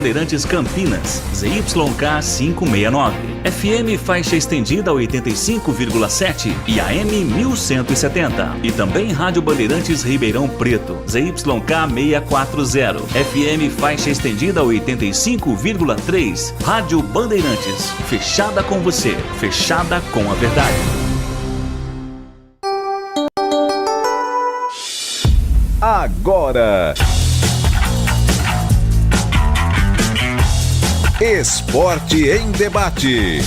Bandeirantes Campinas, ZYK 569, FM faixa estendida 85,7 e AM 1170. E também Rádio Bandeirantes Ribeirão Preto, ZYK 640, FM faixa estendida 85,3. Rádio Bandeirantes, fechada com você, fechada com a verdade. Agora, Esporte em Debate.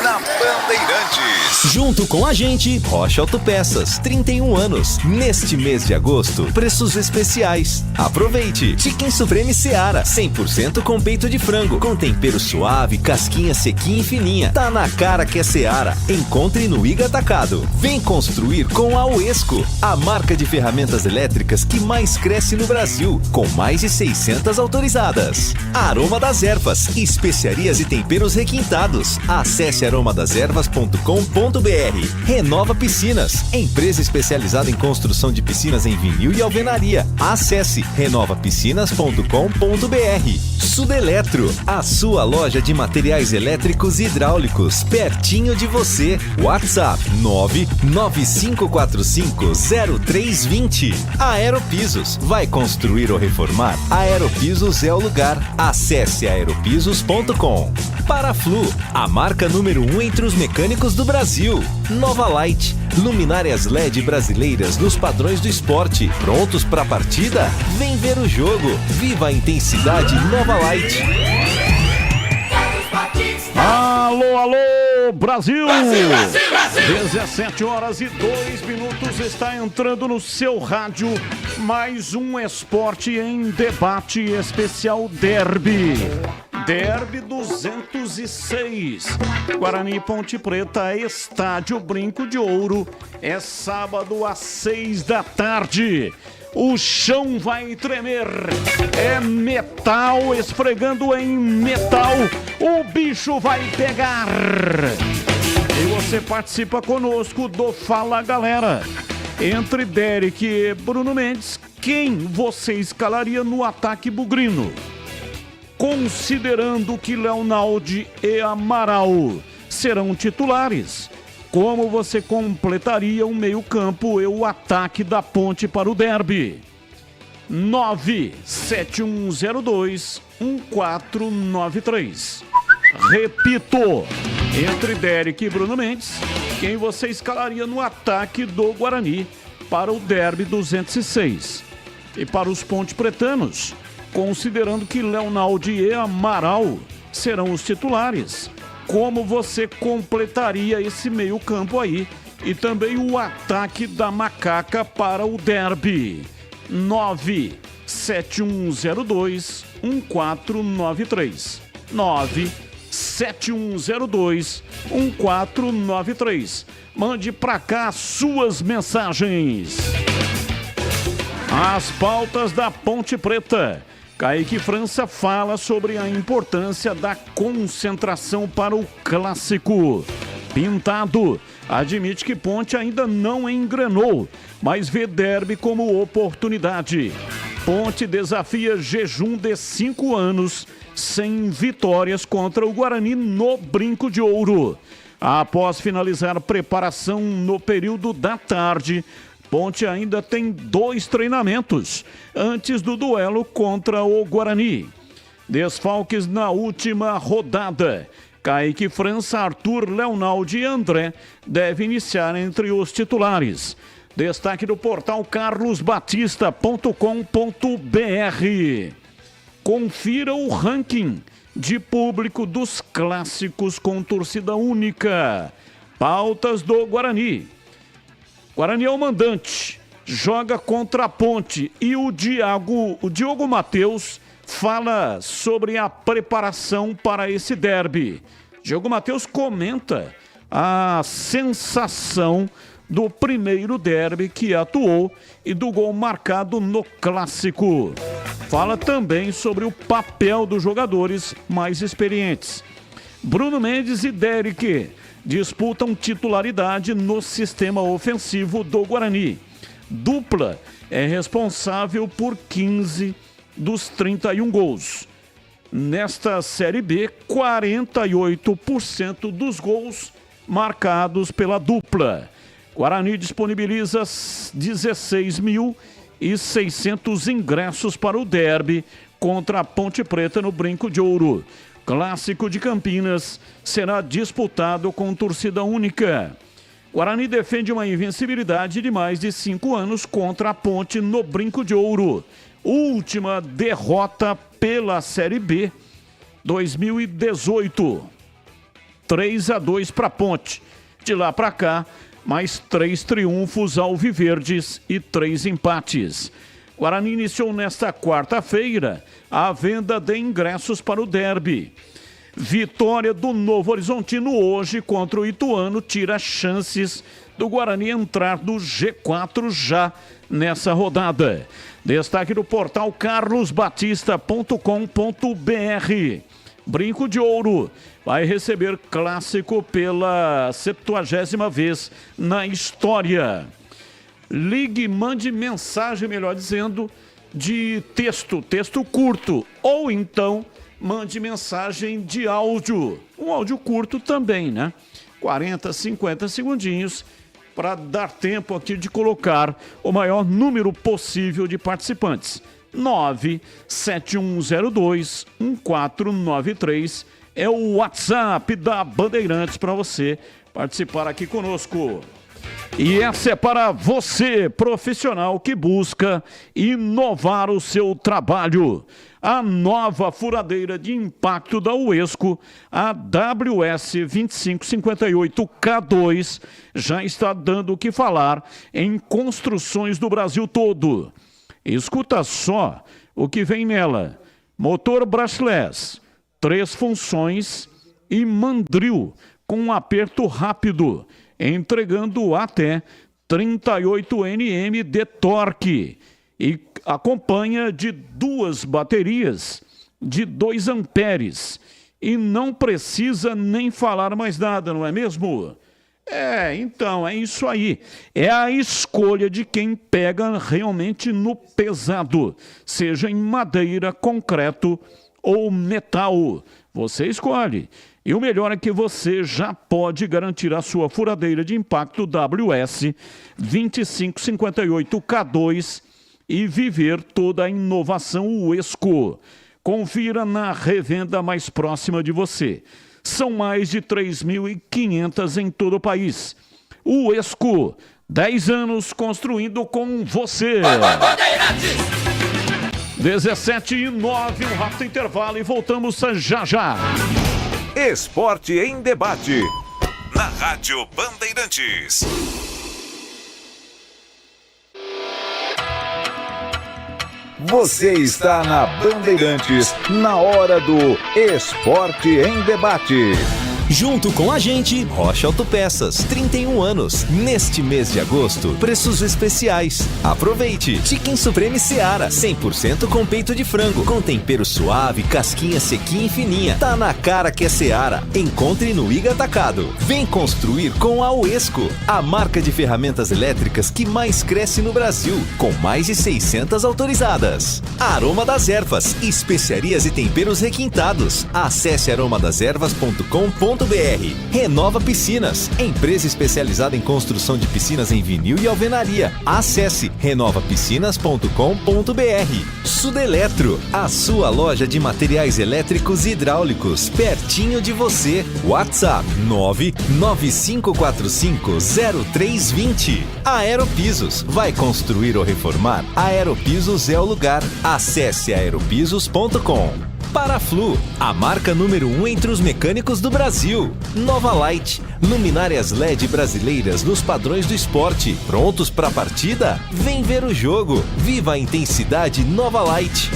Na Bandeirantes. Junto com a gente, Rocha Autopeças, 31 anos. Neste mês de agosto, preços especiais. Aproveite! Chicken Supreme Seara, 100% com peito de frango, com tempero suave, casquinha sequinha e fininha. Tá na cara que é Seara. Encontre no Iga Atacado. Vem construir com a Uesco, a marca de ferramentas elétricas que mais cresce no Brasil, com mais de 600 autorizadas. Aroma das Ervas, especiarias e temperos requintados. Acesse aromadeservas.com.br. Renova Piscinas, empresa especializada em construção de piscinas em vinil e alvenaria. Acesse renovapiscinas.com.br. Sudeletro, a sua loja de materiais elétricos e hidráulicos, pertinho de você. WhatsApp 995450320. Aeropisos, vai construir ou reformar? Aeropisos é o lugar. Acesse aeropisos.com. Paraflu, a marca número 1 entre os mecânicos do Brasil. Nova Light, luminárias LED brasileiras nos padrões do esporte. Prontos para a partida? Vem ver o jogo. Viva a intensidade Nova Light. Alô, alô, Brasil! Brasil, Brasil, Brasil! 17h02 está entrando no seu rádio mais um Esporte em Debate especial Derby. Derby 206. Guarani Ponte Preta, Estádio Brinco de Ouro. É sábado às 6 da tarde. O chão vai tremer. É metal esfregando em metal. O bicho vai pegar. E você participa conosco do Fala Galera. Entre Derek e Bruno Mendes, quem você escalaria no ataque bugrino? Considerando que Leonaldi e Amaral serão titulares, como você completaria o meio-campo e o ataque da Ponte para o derby? 971021493. Repito, entre Derek e Bruno Mendes, quem você escalaria no ataque do Guarani para o derby 206? E para os ponte-pretanos, considerando que Leonaldi e Amaral serão os titulares, como você completaria esse meio-campo aí e também o ataque da Macaca para o derby? 971021493. 971021493. Mande pra cá suas mensagens. As pautas da Ponte Preta. Kaique França fala sobre a importância da concentração para o clássico. Pintado admite que Ponte ainda não engrenou, mas vê derby como oportunidade. Ponte desafia jejum de 5 anos sem vitórias contra o Guarani no Brinco de Ouro. Após finalizar preparação no período da tarde, Ponte ainda tem 2 treinamentos antes do duelo contra o Guarani. Desfalques na última rodada. Kaique França, Arthur, Leonaldi e André devem iniciar entre os titulares. Destaque do portal carlosbatista.com.br. Confira o ranking de público dos clássicos com torcida única. Pautas do Guarani. Guarani é o mandante, joga contra a Ponte e o Diogo Matheus fala sobre a preparação para esse derby. Diogo Matheus comenta a sensação do primeiro derby que atuou e do gol marcado no clássico. Fala também sobre o papel dos jogadores mais experientes. Bruno Mendes e Derek disputam titularidade no sistema ofensivo do Guarani. dupla é responsável por 15 dos 31 gols. Nesta Série B, 48% dos gols marcados pela dupla. Guarani disponibiliza 16.600 ingressos para o derby contra a Ponte Preta no Brinco de Ouro. Clássico de Campinas será disputado com torcida única. Guarani defende uma invencibilidade de mais de 5 anos contra a Ponte no Brinco de Ouro. Última derrota pela Série B 2018. 3-2 para a Ponte. De lá para cá, mais 3 triunfos alviverdes e 3 empates. Guarani iniciou nesta quarta-feira a venda de ingressos para o derby. Vitória do Novo Horizontino hoje contra o Ituano tira chances do Guarani entrar no G4 já nessa rodada. Destaque do portal carlosbatista.com.br. Brinco de Ouro vai receber clássico pela 70ª vez na história. Ligue, mande mensagem, melhor dizendo, de texto curto, ou então mande mensagem de áudio, um áudio curto também, né? 40, 50 segundinhos, para dar tempo aqui de colocar o maior número possível de participantes. 971021493 é o WhatsApp da Bandeirantes para você participar aqui conosco. E essa é para você, profissional que busca inovar o seu trabalho. A nova furadeira de impacto da Uesco, a WS2558K2, já está dando o que falar em construções do Brasil todo. Escuta só o que vem nela: motor brushless, 3 funções e mandril com um aperto rápido, entregando até 38 Nm de torque e acompanha de 2 baterias de 2 amperes e não precisa nem falar mais nada, não é mesmo? Então, é isso aí. É a escolha de quem pega realmente no pesado, seja em madeira, concreto ou metal. Você escolhe. E o melhor é que você já pode garantir a sua furadeira de impacto WS2558K2 e viver toda a inovação Uesco. Confira na revenda mais próxima de você. São mais de 3.500 em todo o país. Uesco, 10 anos construindo com você. 17h09, um rápido intervalo e voltamos já. Esporte em debate. Na Rádio Bandeirantes. Você está na Bandeirantes, na hora do Esporte em Debate. Junto com a gente, Rocha Autopeças, 31 anos. Neste mês de agosto, preços especiais. Aproveite! Chicken Supreme Seara, 100% com peito de frango, com tempero suave, casquinha sequinha e fininha. Tá na cara que é Seara. Encontre no Iga Atacado. Vem construir com a Uesco, a marca de ferramentas elétricas que mais cresce no Brasil, com mais de 600 autorizadas. Aroma das Ervas, especiarias e temperos requintados. Acesse aromadeservas.com.br. Renova Piscinas, empresa especializada em construção de piscinas em vinil e alvenaria. Acesse renovapiscinas.com.br. Sudeletro, a sua loja de materiais elétricos e hidráulicos, pertinho de você. WhatsApp 995450320. Aeropisos, vai construir ou reformar? Aeropisos é o lugar. Acesse aeropisos.com. Paraflu, a marca número 1 entre os mecânicos do Brasil. Nova Light, luminárias LED brasileiras nos padrões do esporte. Prontos para a partida? Vem ver o jogo. Viva a intensidade Nova Light.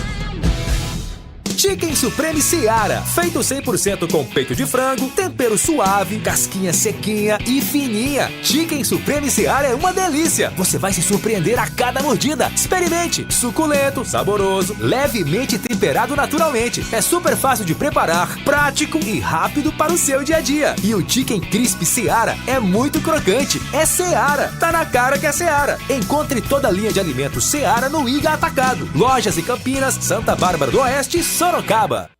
Chicken Supreme Seara, feito 100% com peito de frango, tempero suave, casquinha sequinha e fininha. Chicken Supreme Seara é uma delícia. Você vai se surpreender a cada mordida. Experimente. Suculento, saboroso, levemente temperado naturalmente. É super fácil de preparar, prático e rápido para o seu dia a dia. E o Chicken Crisp Seara é muito crocante. É Seara. Tá na cara que é Seara. Encontre toda a linha de alimentos Seara no Iga Atacado. Lojas em Campinas, Santa Bárbara do Oeste e Sorocaba.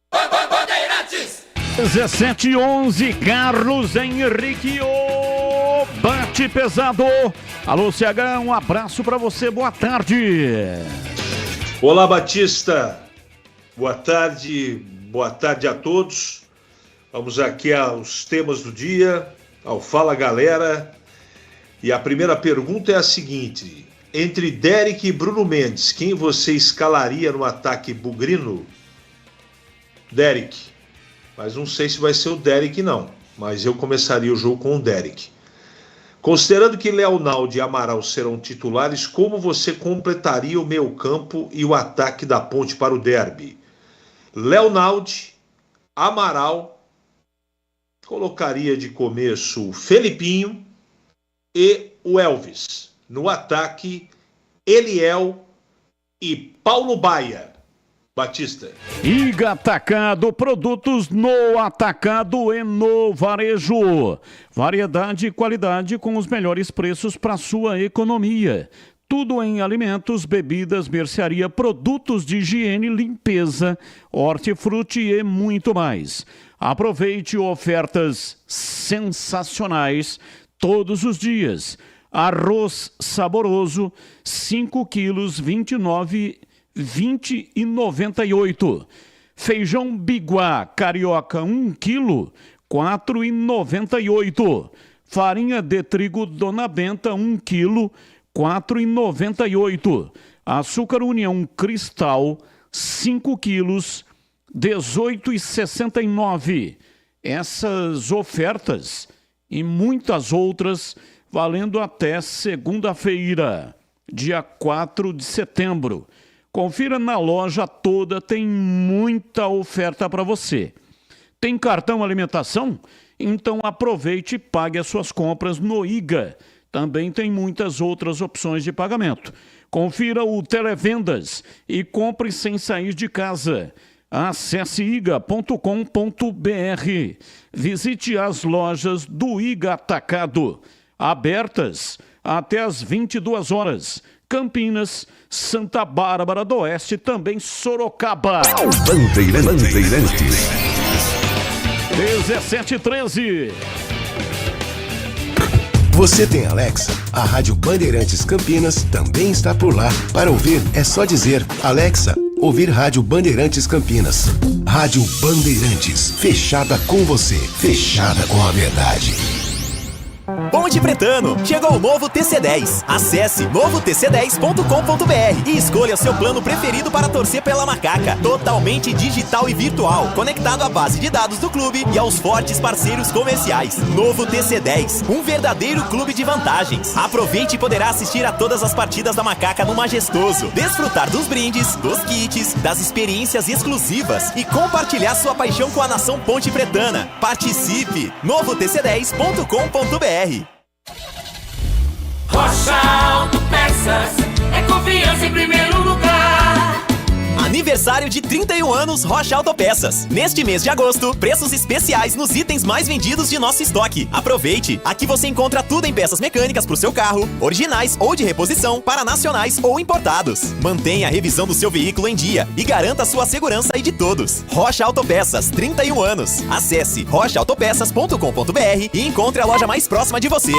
17:11, Carlos Henrique, o bate pesado. Alô, CH, um abraço pra você, boa tarde. Olá, Batista. Boa tarde a todos. Vamos aqui aos temas do dia, ao Fala Galera. E a primeira pergunta é a seguinte: entre Derek e Bruno Mendes, quem você escalaria no ataque bugrino? Derek. Mas não sei se vai ser o Derek não, mas eu começaria o jogo com o Derek. Considerando que Leonaldo e Amaral serão titulares, como você completaria o meio-campo e o ataque da Ponte para o derby? Leonaldo, Amaral, colocaria de começo o Felipinho e o Elvis. No ataque, Eliel e Paulo Baia. Batista. Iga Atacado, produtos no atacado e no varejo. Variedade e qualidade com os melhores preços para sua economia. Tudo em alimentos, bebidas, mercearia, produtos de higiene, limpeza, hortifruti e muito mais. Aproveite ofertas sensacionais todos os dias. Arroz saboroso, 5 quilos, 20,98. Feijão biguá carioca 1 quilo, 4,98. Farinha de trigo Dona Benta 1 quilo, 4,98. Açúcar União Cristal 5 quilos, 18,69. Essas ofertas e muitas outras valendo até segunda-feira, dia 4 de setembro. Confira na loja toda, tem muita oferta para você. Tem cartão alimentação? Então aproveite e pague as suas compras no Iga. Também tem muitas outras opções de pagamento. Confira o Televendas e compre sem sair de casa. Acesse iga.com.br. Visite as lojas do Iga Atacado, abertas até às 22 horas. Campinas, Santa Bárbara do Oeste, também Sorocaba. Bandeirantes. 17:13. Você tem Alexa? A Rádio Bandeirantes Campinas também está por lá. Para ouvir, é só dizer: Alexa, ouvir Rádio Bandeirantes Campinas. Rádio Bandeirantes, fechada com você, fechada com a verdade. Ponte Pretano, chegou o novo TC10. Acesse novotc10.com.br e escolha seu plano preferido para torcer pela Macaca. Totalmente digital e virtual, conectado à base de dados do clube e aos fortes parceiros comerciais. Novo TC10, um verdadeiro clube de vantagens. Aproveite e poderá assistir a todas as partidas da Macaca no Majestoso, desfrutar dos brindes, dos kits, das experiências exclusivas e compartilhar sua paixão com a nação Ponte Pretana. Participe! novotc10.com.br. Rocha Autopeças, é confiança em primeiro lugar. Aniversário de 31 anos Rocha Autopeças. Neste mês de agosto, preços especiais nos itens mais vendidos de nosso estoque. Aproveite! Aqui você encontra tudo em peças mecânicas para o seu carro, originais ou de reposição, para nacionais ou importados. Mantenha a revisão do seu veículo em dia e garanta a sua segurança e de todos. Rocha Autopeças, 31 anos. Acesse rochaautopeças.com.br e encontre a loja mais próxima de você.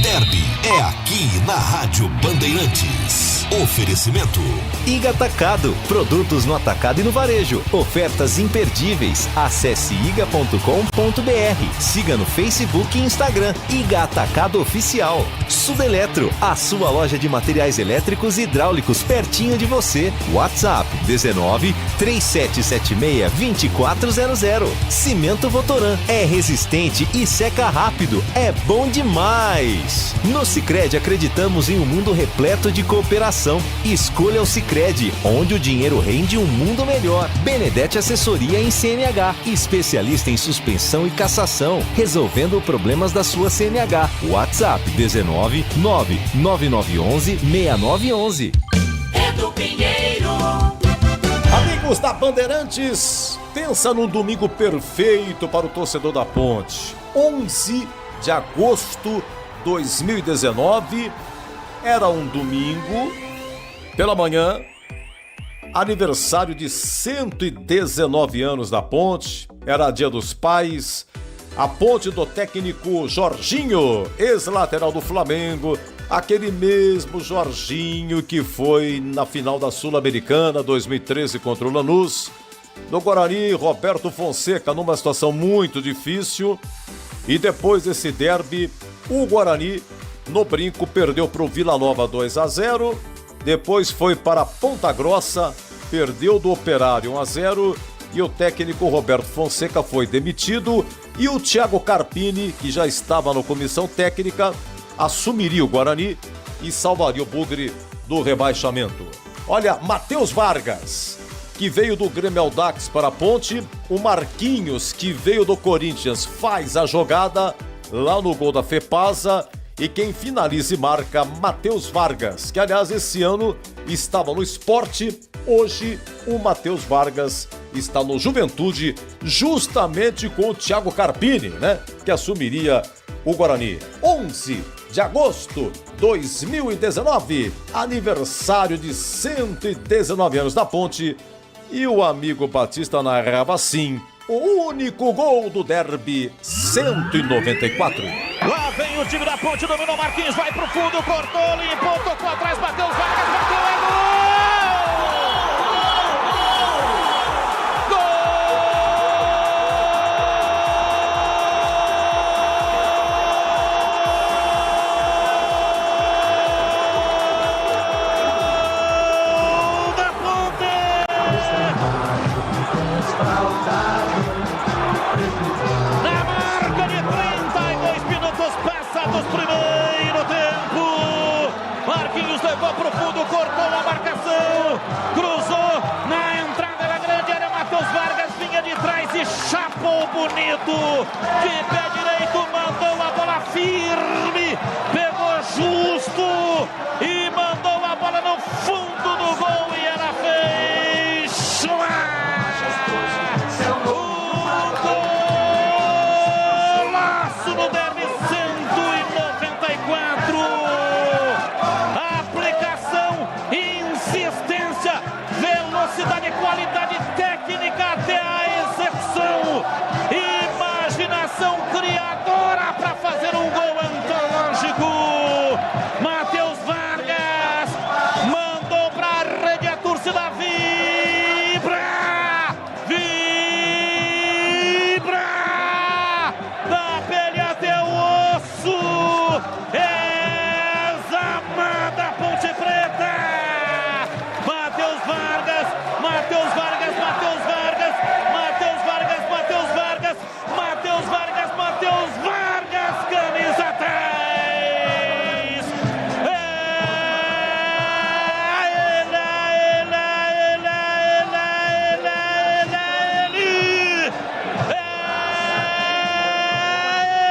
Derby é aqui na Rádio Bandeirantes. Oferecimento Iga Atacado, produtos no atacado e no varejo. Ofertas imperdíveis. Acesse iga.com.br. Siga no Facebook e Instagram. Iga Atacado Oficial. Sudeletro, a sua loja de materiais elétricos e hidráulicos pertinho de você. WhatsApp 19 3776 2400. Cimento Votoran, é resistente e seca rápido. É bom demais. No Sicredi acreditamos em um mundo repleto de cooperação. inovação. Escolha o Sicredi, onde o dinheiro rende um mundo melhor. Benedetti Assessoria em CNH, especialista em suspensão e cassação, resolvendo problemas da sua CNH. WhatsApp 19 99911 6911. do Pinheiro. Amigos da Bandeirantes, pensa num domingo perfeito para o torcedor da Ponte. 11 de agosto de 2019, era um domingo, pela manhã, aniversário de 119 anos da Ponte, era Dia dos Pais, a Ponte do técnico Jorginho, ex-lateral do Flamengo, aquele mesmo Jorginho que foi na final da Sul-Americana 2013 contra o Lanús. No Guarani, Roberto Fonseca numa situação muito difícil. E depois desse derby, o Guarani no Brinco perdeu para o Vila Nova 2-0. Depois foi para Ponta Grossa, perdeu do Operário 1-0. E o técnico Roberto Fonseca foi demitido. E o Thiago Carpini, que já estava na comissão técnica, assumiria o Guarani e salvaria o Bugre do rebaixamento. Olha, Matheus Vargas, que veio do Grêmio Audax para a Ponte, o Marquinhos, que veio do Corinthians, faz a jogada lá no gol da Fepasa, e quem finaliza e marca, Matheus Vargas, que aliás esse ano estava no Sport. Hoje o Matheus Vargas está no Juventude, justamente com o Thiago Carpini, né, que assumiria o Guarani. 11 de agosto de 2019, aniversário de 119 anos da Ponte, e o amigo Batista narrava assim: o único gol do derby 194. Lá vem o time da Ponte, dominou Marquinhos, vai pro fundo, cortou, limpou, tocou atrás, bateu Vargas, bateu, é gol! Levou pro fundo, cortou a marcação, cruzou na entrada da grande área, Matheus Vargas vinha de trás e chapou bonito, de pé direito, mandou a bola firme, pegou justo e mandou a bola no fundo do gol e ela fez golaço no derby 194. Velocidade, qualidade técnica até a execução, imaginação criadora para fazer um gol antológico. Matheus Vargas mandou para a rede, a torcida vibra, vibra, da pele até o osso, examada Ponte Preta. Matheus Vargas, Matheus Vargas, Matheus Vargas, Matheus Vargas, Matheus Vargas, Matheus Vargas, Matheus Vargas, camisa 10.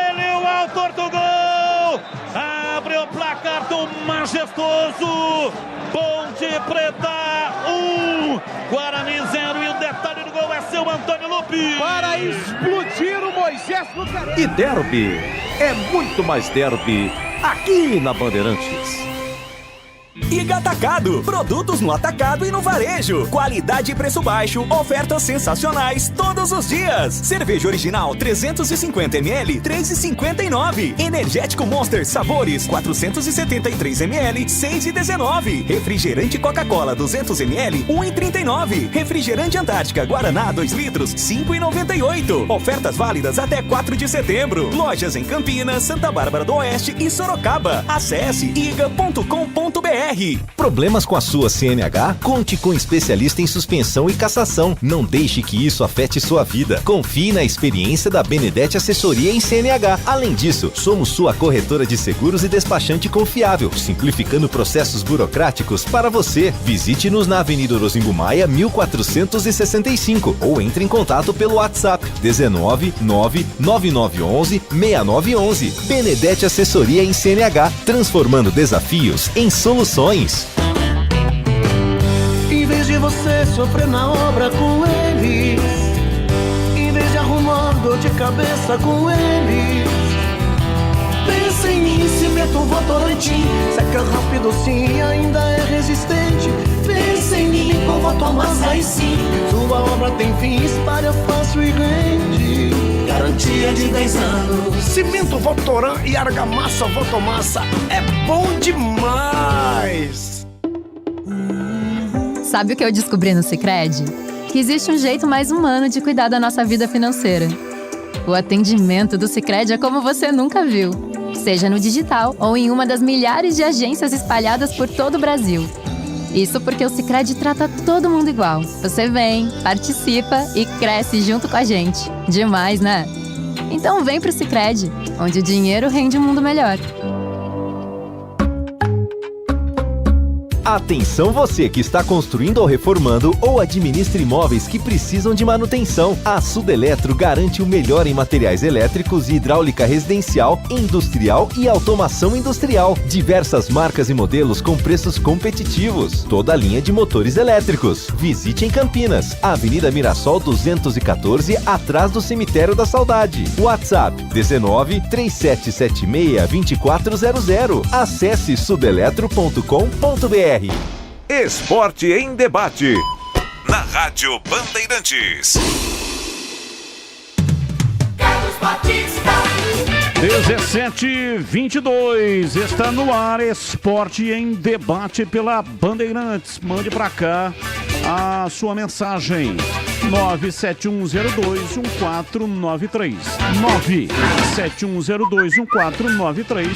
Ele, o autor do gol, abre o placar do majestoso Ponte Preta 1, Guarani 0, e o detalhe do gol é seu Antônio Lupi. Para explodir o Moisés no caramba. E derby é muito mais derby aqui na Bandeirantes. Iga Atacado, produtos no atacado e no varejo, qualidade e preço baixo, ofertas sensacionais todos os dias. Cerveja original 350ml, 3,59. Energético Monster sabores 473ml, 6,19. Refrigerante Coca-Cola 200ml, 1,39. Refrigerante Antártica Guaraná 2 litros, 5,98. Ofertas válidas até 4 de setembro. Lojas em Campinas, Santa Bárbara do Oeste e Sorocaba. Acesse iga.com.br. Problemas com a sua CNH? Conte com um especialista em suspensão e cassação. Não deixe que isso afete sua vida. Confie na experiência da Benedetti Assessoria em CNH. Além disso, somos sua corretora de seguros e despachante confiável, simplificando processos burocráticos para você. Visite-nos na Avenida Orozingo Maia, 1465 ou entre em contato pelo WhatsApp 19 99911 6911. Benedetti Assessoria em CNH, transformando desafios em soluções. Em vez de você sofrer na obra com eles, em vez de arrumar dor de cabeça com eles, pensa em mim, Cimento Votorantim. Seca rápido sim, ainda é resistente. Pensa em mim, com Votomassa e sim, sua obra tem fim, espalha fácil e rende. Garantia de 10 anos. Cimento Votoran e argamassa Votomassa é bom demais. Sabe o que eu descobri no Sicredi? Que existe um jeito mais humano de cuidar da nossa vida financeira. O atendimento do Sicredi é como você nunca viu, seja no digital ou em uma das milhares de agências espalhadas por todo o Brasil. Isso porque o Sicredi trata todo mundo igual. Você vem, participa e cresce junto com a gente. Demais, né? Então vem pro Sicredi, onde o dinheiro rende um mundo melhor. Atenção você que está construindo ou reformando ou administra imóveis que precisam de manutenção. A Sudeletro garante o melhor em materiais elétricos e hidráulica residencial, industrial e automação industrial. Diversas marcas e modelos com preços competitivos. Toda a linha de motores elétricos. Visite em Campinas, Avenida Mirassol 214, atrás do Cemitério da Saudade. WhatsApp 19 3776 2400. Acesse sudeletro.com.br. Esporte em debate. Na Rádio Bandeirantes. Carlos Batista. 17h22, está no ar Esporte em Debate pela Bandeirantes. Mande pra cá a sua mensagem. 971021493. 971021493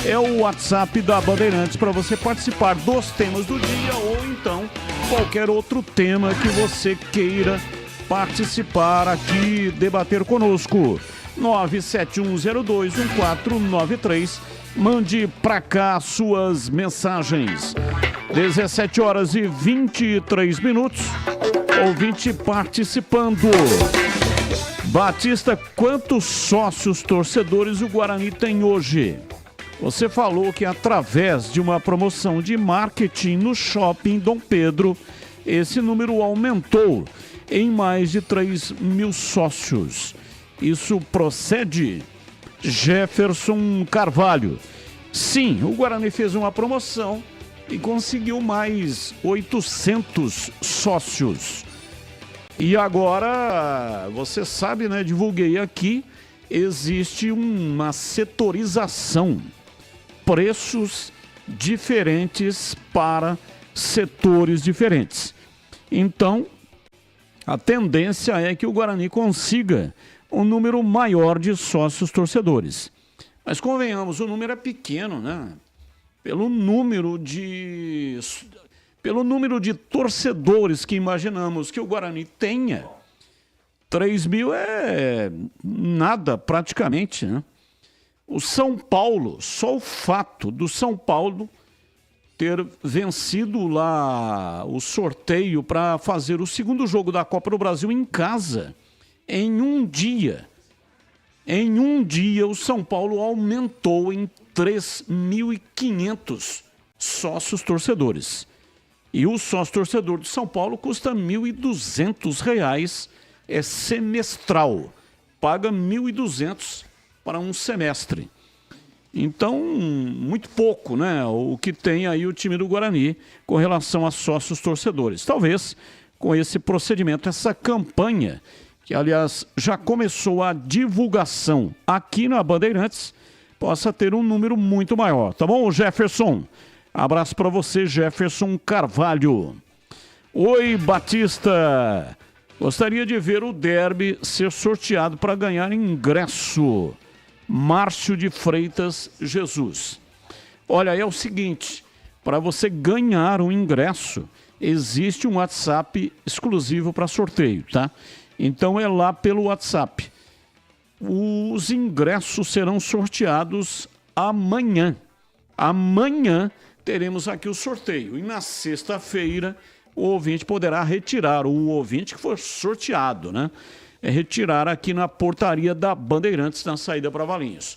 é o WhatsApp da Bandeirantes para você participar dos temas do dia ou então qualquer outro tema que você queira participar aqui, debater conosco. 971021493. Mande pra cá suas mensagens. 17h23. Ouvinte participando. Batista, quantos sócios torcedores o Guarani tem hoje? Você falou que através de uma promoção de marketing no Shopping Dom Pedro, esse número aumentou em mais de 3 mil sócios. Isso procede? Jefferson Carvalho. Sim, o Guarani fez uma promoção e conseguiu mais 800 sócios. E agora, você sabe, né? Divulguei aqui, existe uma setorização. Preços diferentes para setores diferentes. Então, a tendência é que o Guarani consiga um número maior de sócios torcedores. Mas convenhamos, o número é pequeno, né? Pelo número de torcedores que imaginamos que o Guarani tenha, 3 mil é nada praticamente, né? O São Paulo, só o fato do São Paulo ter vencido lá o sorteio para fazer o segundo jogo da Copa do Brasil em casa, em um dia o São Paulo aumentou em 3.500 sócios torcedores. E o sócio torcedor de São Paulo custa R$ 1.200, é semestral. Paga R$ 1.200 para um semestre. Então, muito pouco, né? O que tem aí o time do Guarani com relação a sócios torcedores. Talvez com esse procedimento, essa campanha, que aliás já começou a divulgação aqui na Bandeirantes, possa ter um número muito maior. Tá bom, Jefferson? Abraço para você, Jefferson Carvalho. Oi, Batista. Gostaria de ver o derby ser sorteado para ganhar ingresso. Márcio de Freitas Jesus. Olha, é o seguinte, para você ganhar um ingresso, existe um WhatsApp exclusivo para sorteio, tá? Então é lá pelo WhatsApp. Os ingressos serão sorteados amanhã. Amanhã teremos aqui o sorteio. E na sexta-feira o ouvinte poderá retirar, o ouvinte que for sorteado, né? Retirar aqui na portaria da Bandeirantes, na saída para Valinhos.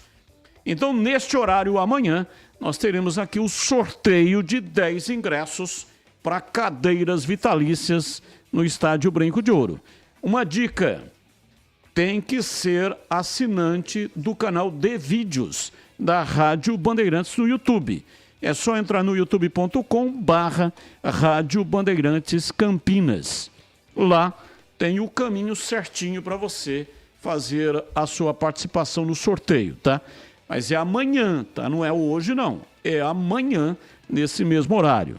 Então, neste horário amanhã, nós teremos aqui o sorteio de 10 ingressos para cadeiras vitalícias no Estádio Brinco de Ouro. Uma dica, tem que ser assinante do canal de vídeos da Rádio Bandeirantes no YouTube. É só entrar no youtube.com/Rádio Bandeirantes Campinas. Lá tem o caminho certinho para você fazer a sua participação no sorteio, tá? Mas é amanhã, tá? Não é hoje, não. É amanhã, nesse mesmo horário.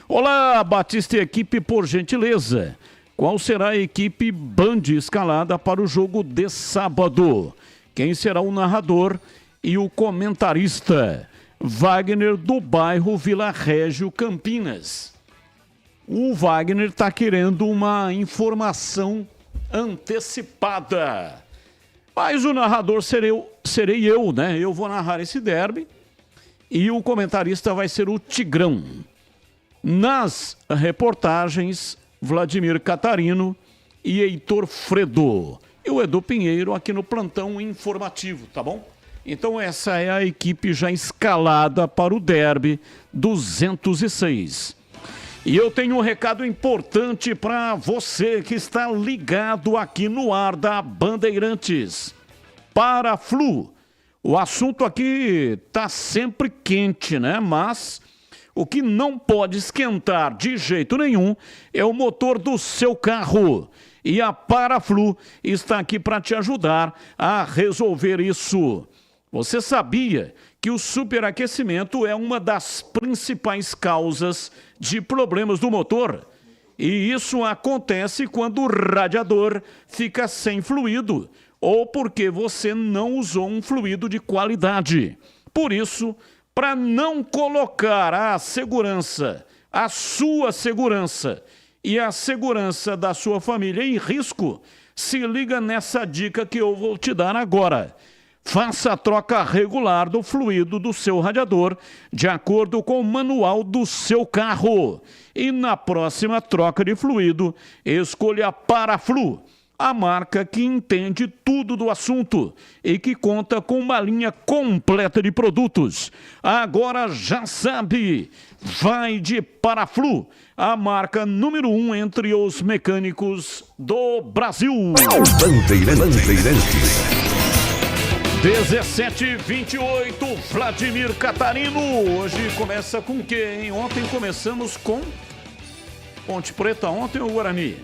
Olá, Batista e equipe, por gentileza. Qual será a equipe Band escalada para o jogo de sábado? Quem será o narrador e o comentarista? Wagner, do bairro Vila Régio, Campinas. O Wagner está querendo uma informação antecipada. Mas o narrador serei eu, né? Eu vou narrar esse derby e o comentarista vai ser o Tigrão. Nas reportagens, Vladimir Catarino e Heitor Fredo. E o Edu Pinheiro aqui no plantão informativo, tá bom? Então essa é a equipe já escalada para o derby 206. E eu tenho um recado importante para você que está ligado aqui no ar da Bandeirantes. Paraflu. O assunto aqui está sempre quente, né? Mas o que não pode esquentar de jeito nenhum é o motor do seu carro. E a Paraflu está aqui para te ajudar a resolver isso. Você sabia que o superaquecimento é uma das principais causas de problemas do motor? E isso acontece quando o radiador fica sem fluido ou porque você não usou um fluido de qualidade. Por isso, para não colocar a segurança, a sua segurança e a segurança da sua família em risco, se liga nessa dica que eu vou te dar agora. Faça a troca regular do fluido do seu radiador de acordo com o manual do seu carro. E na próxima troca de fluido, escolha a Paraflu, a marca que entende tudo do assunto e que conta com uma linha completa de produtos. Agora já sabe, vai de Paraflu, a marca número 1 entre os mecânicos do Brasil. Bandeirantes. 17h28, Vladimir Catarino. Hoje começa com o quê, hein? Ontem começamos com Ponte Preta, ontem o Guarani.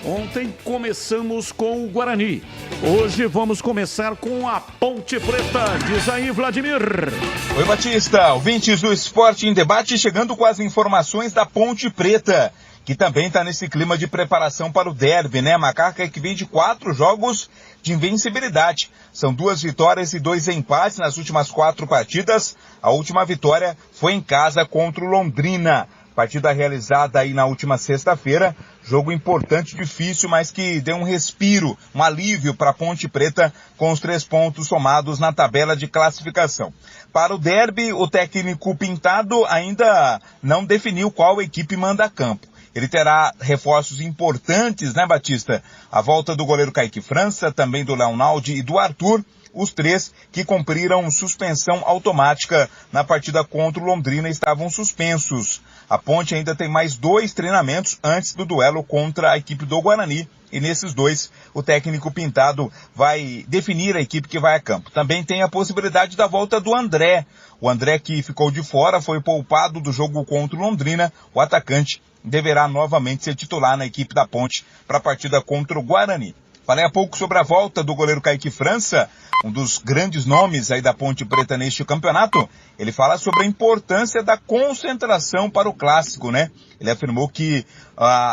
Ontem começamos com o Guarani. Hoje vamos começar com a Ponte Preta. Diz aí, Vladimir. Oi, Batista. Ouvintes do Esporte em Debate, chegando com as informações da Ponte Preta, que também está nesse clima de preparação para o derby, né? Macaca que vem de 4 jogos de invencibilidade. São 2 vitórias e 2 empates nas últimas 4 partidas. A última vitória foi em casa contra o Londrina. Partida realizada aí na última sexta-feira. Jogo importante, difícil, mas que deu um respiro, um alívio para a Ponte Preta com os 3 pontos somados na tabela de classificação. Para o derby, o técnico Pintado ainda não definiu qual equipe manda a campo. Ele terá reforços importantes, né, Batista? A volta do goleiro Kaique França, também do Leonaldi e do Arthur, os 3 que cumpriram suspensão automática na partida contra o Londrina estavam suspensos. A Ponte ainda tem mais 2 treinamentos antes do duelo contra a equipe do Guarani. E nesses 2, o técnico Pintado vai definir a equipe que vai a campo. Também tem a possibilidade da volta do André. O André, que ficou de fora, foi poupado do jogo contra o Londrina. O atacante deverá novamente ser titular na equipe da Ponte para a partida contra o Guarani. Falei há pouco sobre a volta do goleiro Kaique França, um dos grandes nomes aí da Ponte Preta neste campeonato. Ele fala sobre a importância da concentração para o clássico, né? Ele afirmou que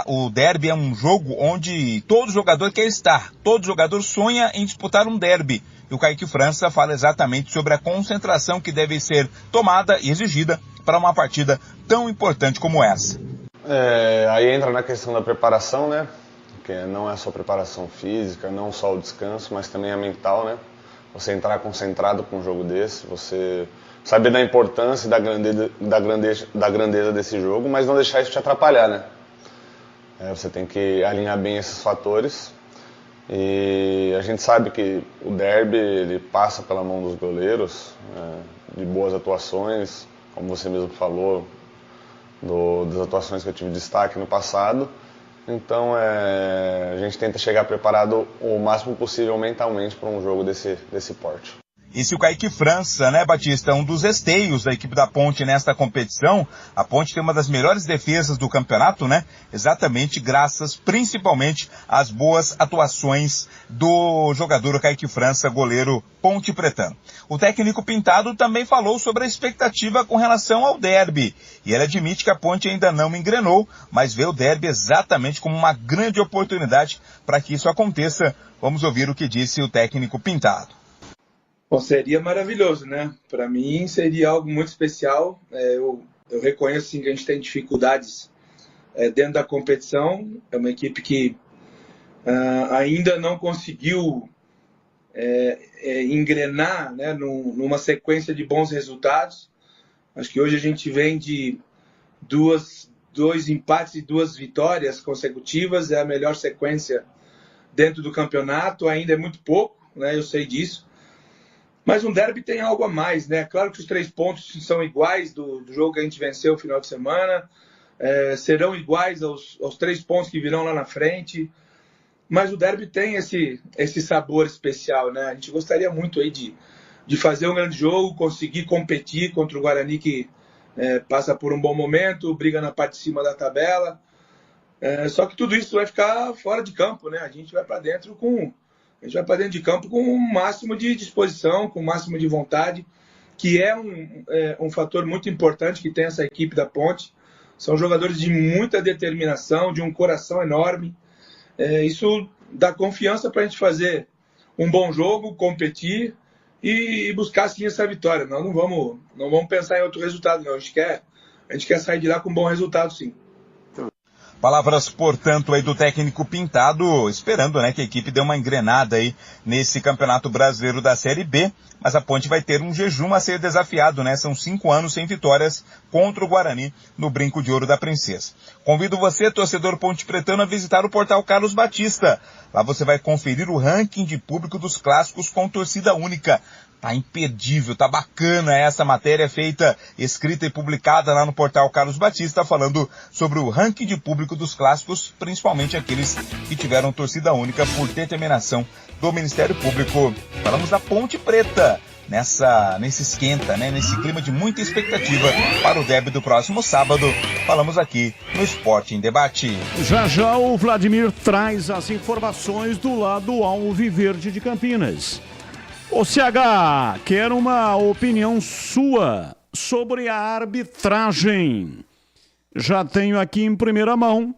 o derby é um jogo onde todo jogador quer estar, todo jogador sonha em disputar um derby. E o Kaique França fala exatamente sobre a concentração que deve ser tomada e exigida para uma partida tão importante como essa. Aí entra na questão da preparação, né? Que não é só preparação física, não só o descanso, mas também a mental, né? Você entrar concentrado com um jogo desse, você saber da importância e da grandeza desse jogo, mas não deixar isso te atrapalhar, né? Você tem que alinhar bem esses fatores. E a gente sabe que o derby ele passa pela mão dos goleiros, de boas atuações, como você mesmo falou, das atuações que eu tive destaque no passado. Então a gente tenta chegar preparado o máximo possível mentalmente para um jogo desse porte. E se o Kaique França, né, Batista, um dos esteios da equipe da Ponte nesta competição, a Ponte tem uma das melhores defesas do campeonato, né? Exatamente graças, principalmente, às boas atuações do jogador Kaique França, goleiro Ponte Pretano. O técnico Pintado também falou sobre a expectativa com relação ao derby. E ele admite que a Ponte ainda não engrenou, mas vê o derby exatamente como uma grande oportunidade para que isso aconteça. Vamos ouvir o que disse o técnico Pintado. Bom, seria maravilhoso, né? Para mim seria algo muito especial. Eu reconheço sim, que a gente tem dificuldades dentro da competição. É uma equipe que ainda não conseguiu engrenar, né, numa sequência de bons resultados. Acho que hoje a gente vem de dois empates e 2 vitórias consecutivas. É a melhor sequência dentro do campeonato. Ainda é muito pouco, né? Eu sei disso. Mas um derby tem algo a mais, né? Claro que os 3 pontos são iguais do jogo que a gente venceu no final de semana, serão iguais aos 3 pontos que virão lá na frente, mas o derby tem esse sabor especial, né? A gente gostaria muito aí de fazer um grande jogo, conseguir competir contra o Guarani, que passa por um bom momento, briga na parte de cima da tabela, só que tudo isso vai ficar fora de campo, né? A gente vai para dentro de campo com o máximo de disposição, com o máximo de vontade, que é um fator muito importante que tem essa equipe da Ponte. São jogadores de muita determinação, de um coração enorme. Isso dá confiança para a gente fazer um bom jogo, competir e buscar sim essa vitória. Nós não vamos pensar em outro resultado, não. A gente quer sair de lá com um bom resultado, sim. Palavras, portanto, aí do técnico Pintado, esperando, né, que a equipe dê uma engrenada aí nesse Campeonato Brasileiro da Série B, mas a Ponte vai ter um jejum a ser desafiado, né? São 5 anos sem vitórias contra o Guarani no Brinco de Ouro da Princesa. Convido você, torcedor Ponte Pretano, a visitar o portal Carlos Batista. Lá você vai conferir o ranking de público dos clássicos com torcida única. Tá imperdível, tá bacana essa matéria feita, escrita e publicada lá no portal Carlos Batista, falando sobre o ranking de público dos clássicos, principalmente aqueles que tiveram torcida única por determinação do Ministério Público. Falamos da Ponte Preta, nesse esquenta, né, nesse clima de muita expectativa para o derby do próximo sábado. Falamos aqui no Esporte em Debate. Já o Vladimir traz as informações do lado alviverde de Campinas. Ô CH, quero uma opinião sua sobre a arbitragem. Já tenho aqui em primeira mão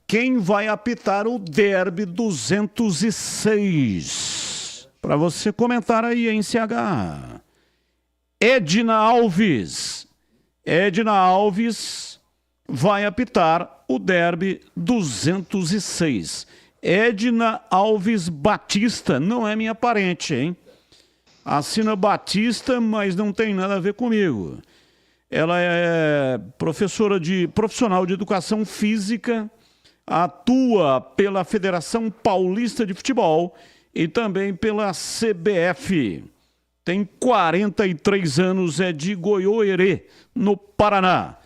quem vai apitar o derby 206. Para você comentar aí, hein, CH. Edna Alves vai apitar o derby 206. Edna Alves Batista, não é minha parente, hein? Assina Batista, mas não tem nada a ver comigo. Ela é profissional de educação física, atua pela Federação Paulista de Futebol e também pela CBF. Tem 43 anos, é de Goiôerê, no Paraná.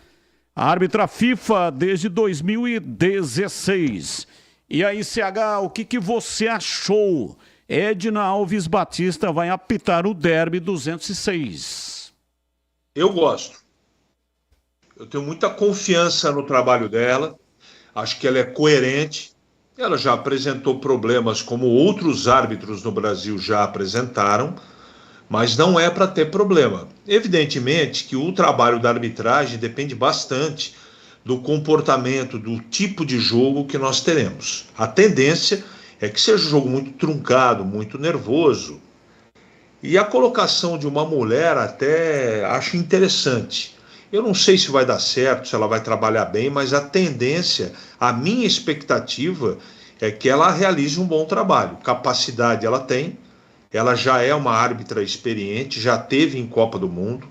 Árbitra FIFA desde 2016. E aí, CH, o que você achou? Edna Alves Batista vai apitar o derby 206. Eu gosto. Eu tenho muita confiança no trabalho dela. Acho que ela é coerente. Ela já apresentou problemas como outros árbitros no Brasil já apresentaram, mas não é para ter problema. Evidentemente que o trabalho da arbitragem depende bastante do comportamento, do tipo de jogo que nós teremos. A tendência é que seja um jogo muito truncado, muito nervoso. E a colocação de uma mulher até acho interessante. Eu não sei se vai dar certo, se ela vai trabalhar bem, mas a tendência, a minha expectativa é que ela realize um bom trabalho. Capacidade ela tem, ela já é uma árbitra experiente, já teve em Copa do Mundo,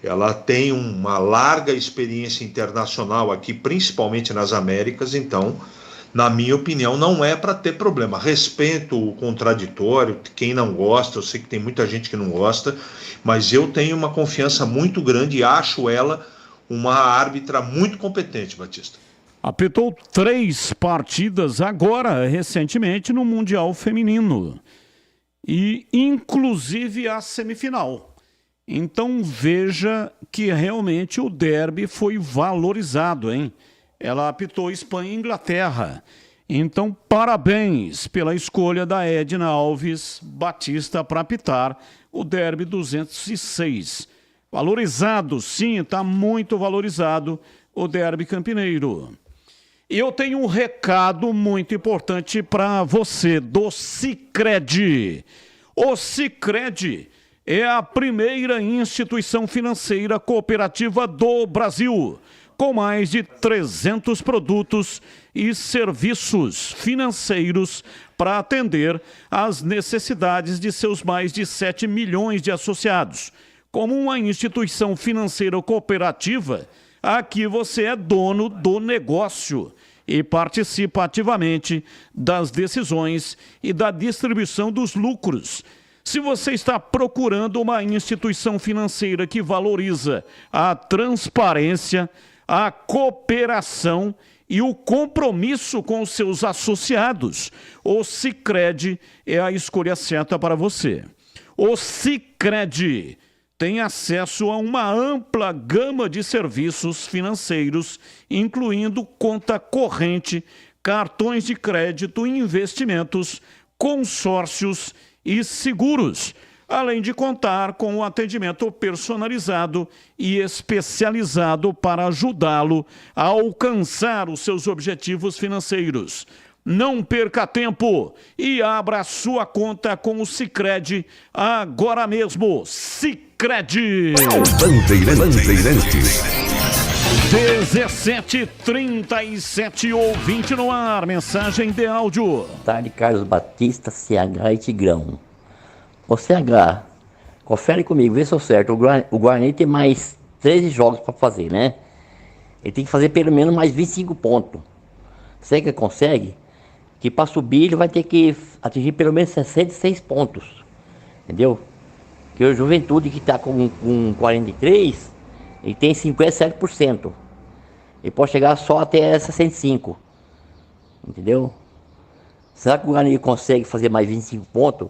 ela tem uma larga experiência internacional aqui, principalmente nas Américas, então, na minha opinião, não é para ter problema. Respeito o contraditório, quem não gosta, eu sei que tem muita gente que não gosta, mas eu tenho uma confiança muito grande e acho ela uma árbitra muito competente, Batista. Apitou 3 partidas agora, recentemente, no Mundial Feminino. E, inclusive, a semifinal. Então, veja que realmente o derby foi valorizado, hein? Ela apitou Espanha e Inglaterra. Então, parabéns pela escolha da Edna Alves Batista para apitar o derby 206. Valorizado, sim, está muito valorizado o derby campineiro. E eu tenho um recado muito importante para você do Sicredi. O Sicredi é a primeira instituição financeira cooperativa do Brasil, com mais de 300 produtos e serviços financeiros para atender às necessidades de seus mais de 7 milhões de associados. Como uma instituição financeira cooperativa, aqui você é dono do negócio e participa ativamente das decisões e da distribuição dos lucros. Se você está procurando uma instituição financeira que valoriza a transparência, a cooperação e o compromisso com os seus associados, o Sicredi é a escolha certa para você. O Sicredi tem acesso a uma ampla gama de serviços financeiros, incluindo conta corrente, cartões de crédito, investimentos, consórcios e seguros, além de contar com um atendimento personalizado e especializado para ajudá-lo a alcançar os seus objetivos financeiros. Não perca tempo e abra a sua conta com o Sicredi agora mesmo. Sicredi! Bandeirantes. 17h37, ouvinte no ar, mensagem de áudio. Boa tarde, Carlos Batista, CH e Tigrão. Ô CH, confere comigo, vê se eu certo. O Guarani tem mais 13 jogos para fazer, né? Ele tem que fazer pelo menos mais 25 pontos. Você que consegue? Que para subir ele vai ter que atingir pelo menos 66 pontos. Entendeu? Que o Juventude, que está com 43, ele tem 57%. Ele pode chegar só até 65. Entendeu? Será que o Guarani consegue fazer mais 25 pontos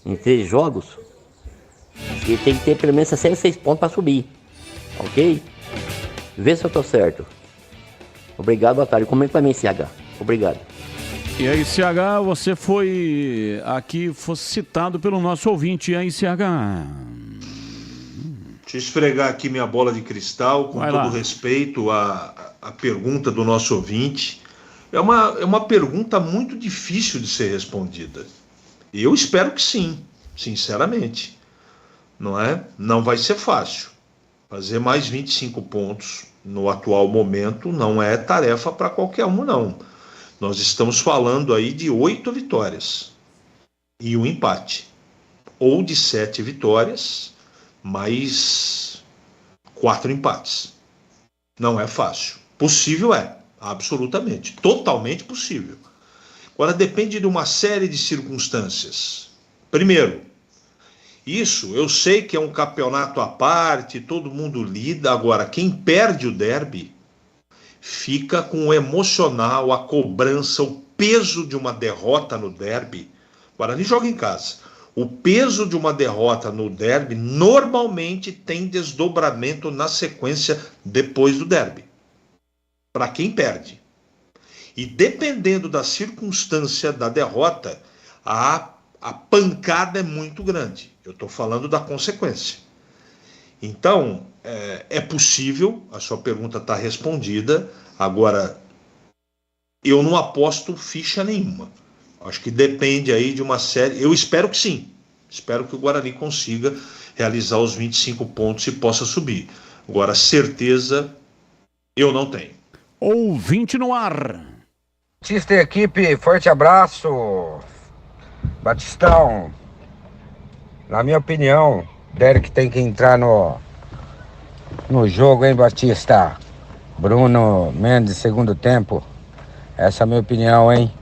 em 13 jogos? Ele tem que ter pelo menos 66 pontos para subir. Ok? Vê se eu estou certo. Obrigado, boa tarde. Comenta para mim, CH. Obrigado. E aí, CH, você foi citado pelo nosso ouvinte. E aí, CH? Deixa eu esfregar aqui minha bola de cristal, com todo respeito à pergunta do nosso ouvinte. É uma pergunta muito difícil de ser respondida. E eu espero que sim, sinceramente. Não é? Não vai ser fácil. Fazer mais 25 pontos no atual momento não é tarefa para qualquer um, não. Nós estamos falando aí de 8 vitórias e um empate. Ou de 7 vitórias, mais 4 empates. Não é fácil. Possível é, absolutamente, totalmente possível. Agora depende de uma série de circunstâncias. Primeiro, isso eu sei que é um campeonato à parte, todo mundo lida. Agora, quem perde o derby fica com o emocional, a cobrança, o peso de uma derrota no derby. Agora, nem joga em casa. O peso de uma derrota no derby normalmente tem desdobramento na sequência depois do derby. Para quem perde. E dependendo da circunstância da derrota, a pancada é muito grande. Eu estou falando da consequência. Então, é possível, a sua pergunta está respondida. Agora, eu não aposto ficha nenhuma. Acho que depende aí de uma série. Eu espero que sim. Espero que o Guarani consiga realizar os 25 pontos e possa subir. Agora, certeza eu não tenho. Ouvinte no ar. Batista e equipe, forte abraço. Batistão, na minha opinião, Derek tem que entrar no jogo, hein, Batista? Bruno Mendes, segundo tempo. Essa é a minha opinião, hein?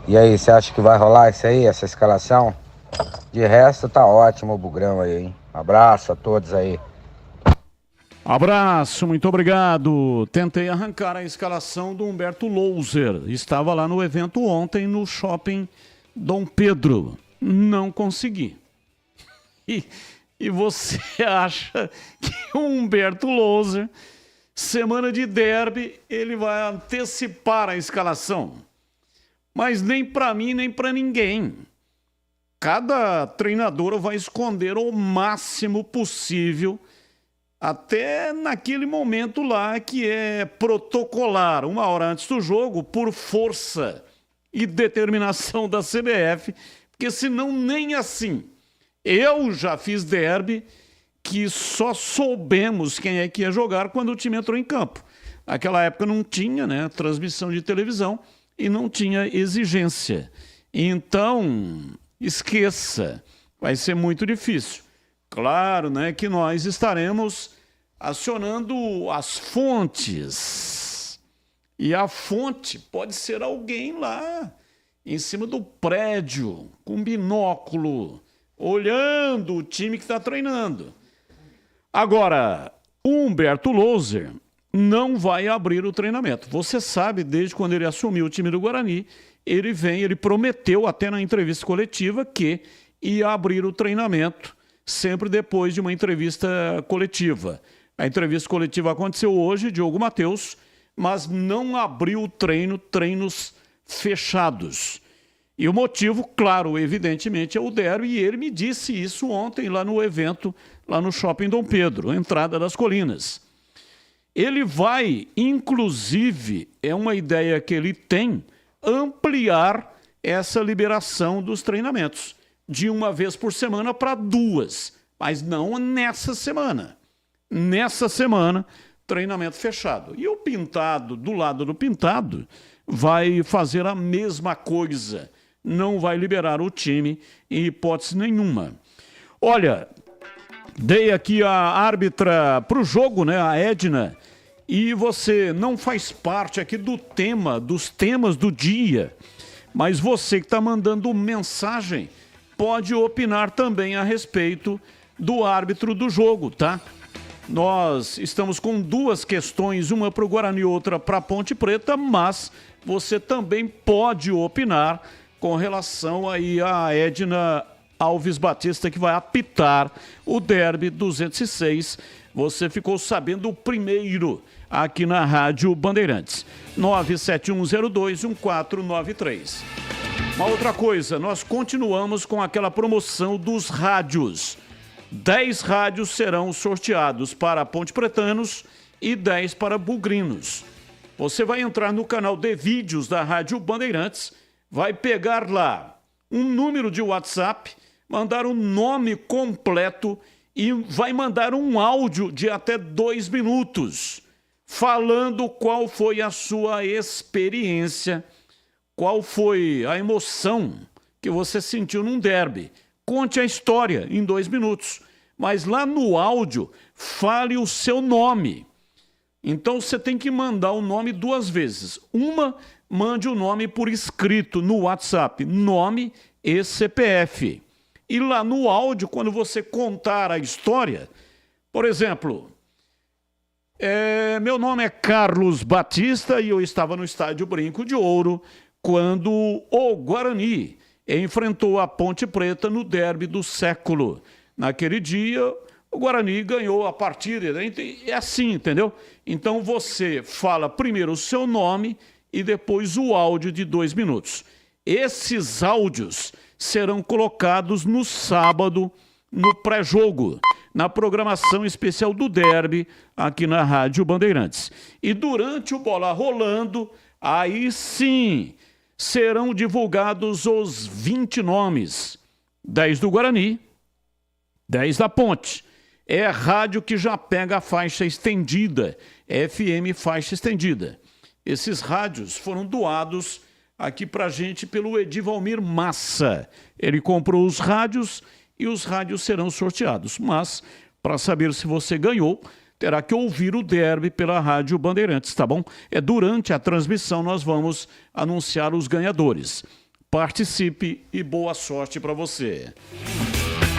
E aí, você acha que vai rolar isso aí, essa escalação? De resto, tá ótimo o Bugrão aí, hein? Abraço a todos aí. Abraço, muito obrigado. Tentei arrancar a escalação do Humberto Louser. Estava lá no evento ontem no Shopping Dom Pedro. Não consegui. E você acha que o Humberto Louser, semana de derby, ele vai antecipar a escalação? Mas nem para mim, nem para ninguém. Cada treinador vai esconder o máximo possível, até naquele momento lá que é protocolar, 1 hora antes do jogo, por força e determinação da CBF, porque senão nem assim. Eu já fiz derby que só soubemos quem é que ia jogar quando o time entrou em campo. Naquela época não tinha, né, transmissão de televisão e não tinha exigência. Então, esqueça, vai ser muito difícil. Claro, né, que nós estaremos acionando as fontes. E a fonte pode ser alguém lá, em cima do prédio, com binóculo, olhando o time que está treinando. Agora, o Humberto Louser não vai abrir o treinamento. Você sabe, desde quando ele assumiu o time do Guarani, ele prometeu até na entrevista coletiva que ia abrir o treinamento sempre depois de uma entrevista coletiva. A entrevista coletiva aconteceu hoje, Diogo Matheus, mas não abriu o treinos fechados. E o motivo, claro, evidentemente, é o derby, e ele me disse isso ontem lá no evento, lá no Shopping Dom Pedro, Entrada das Colinas. Ele vai, inclusive, é uma ideia que ele tem, ampliar essa liberação dos treinamentos, de 1 vez por semana para 2, mas não nessa semana. Nessa semana, treinamento fechado. E o Pintado, do lado do Pintado, vai fazer a mesma coisa. Não vai liberar o time em hipótese nenhuma. Olha, dei aqui a árbitra para o jogo, né, a Edna, e você não faz parte aqui do tema, dos temas do dia, mas você que está mandando mensagem pode opinar também a respeito do árbitro do jogo, tá? Nós estamos com 2 questões, uma para o Guarani e outra para a Ponte Preta, mas você também pode opinar com relação aí a Edna Alves Batista, que vai apitar o derby 206. Você ficou sabendo o primeiro aqui na Rádio Bandeirantes. 971021493. Uma outra coisa, nós continuamos com aquela promoção dos rádios. 10 rádios serão sorteados para pontepretanos e 10 para bugrinos. Você vai entrar no canal de vídeos da Rádio Bandeirantes, vai pegar lá um número de WhatsApp, mandar um nome completo e vai mandar um áudio de até 2 minutos, falando qual foi a sua experiência, qual foi a emoção que você sentiu num derby. Conte a história em 2 minutos, mas lá no áudio, fale o seu nome. Então você tem que mandar o nome 2 vezes. Uma, mande o nome por escrito no WhatsApp, nome e CPF. E lá no áudio, quando você contar a história, por exemplo, meu nome é Carlos Batista e eu estava no estádio Brinco de Ouro quando o Guarani enfrentou a Ponte Preta no derby do século. Naquele dia, o Guarani ganhou a partida. É assim, entendeu? Então você fala primeiro o seu nome e depois o áudio de 2 minutos. Esses áudios serão colocados no sábado, no pré-jogo, na programação especial do derby, aqui na Rádio Bandeirantes. E durante o Bola Rolando, aí sim, serão divulgados os 20 nomes. 10 do Guarani, 10 da Ponte. é rádio que já pega a faixa estendida, FM faixa estendida. Esses rádios foram doados aqui pra gente pelo Edivalmir Massa. Ele comprou os rádios e os rádios serão sorteados. Mas, para saber se você ganhou, terá que ouvir o derby pela Rádio Bandeirantes, tá bom? Durante a transmissão nós vamos anunciar os ganhadores. Participe e boa sorte para você.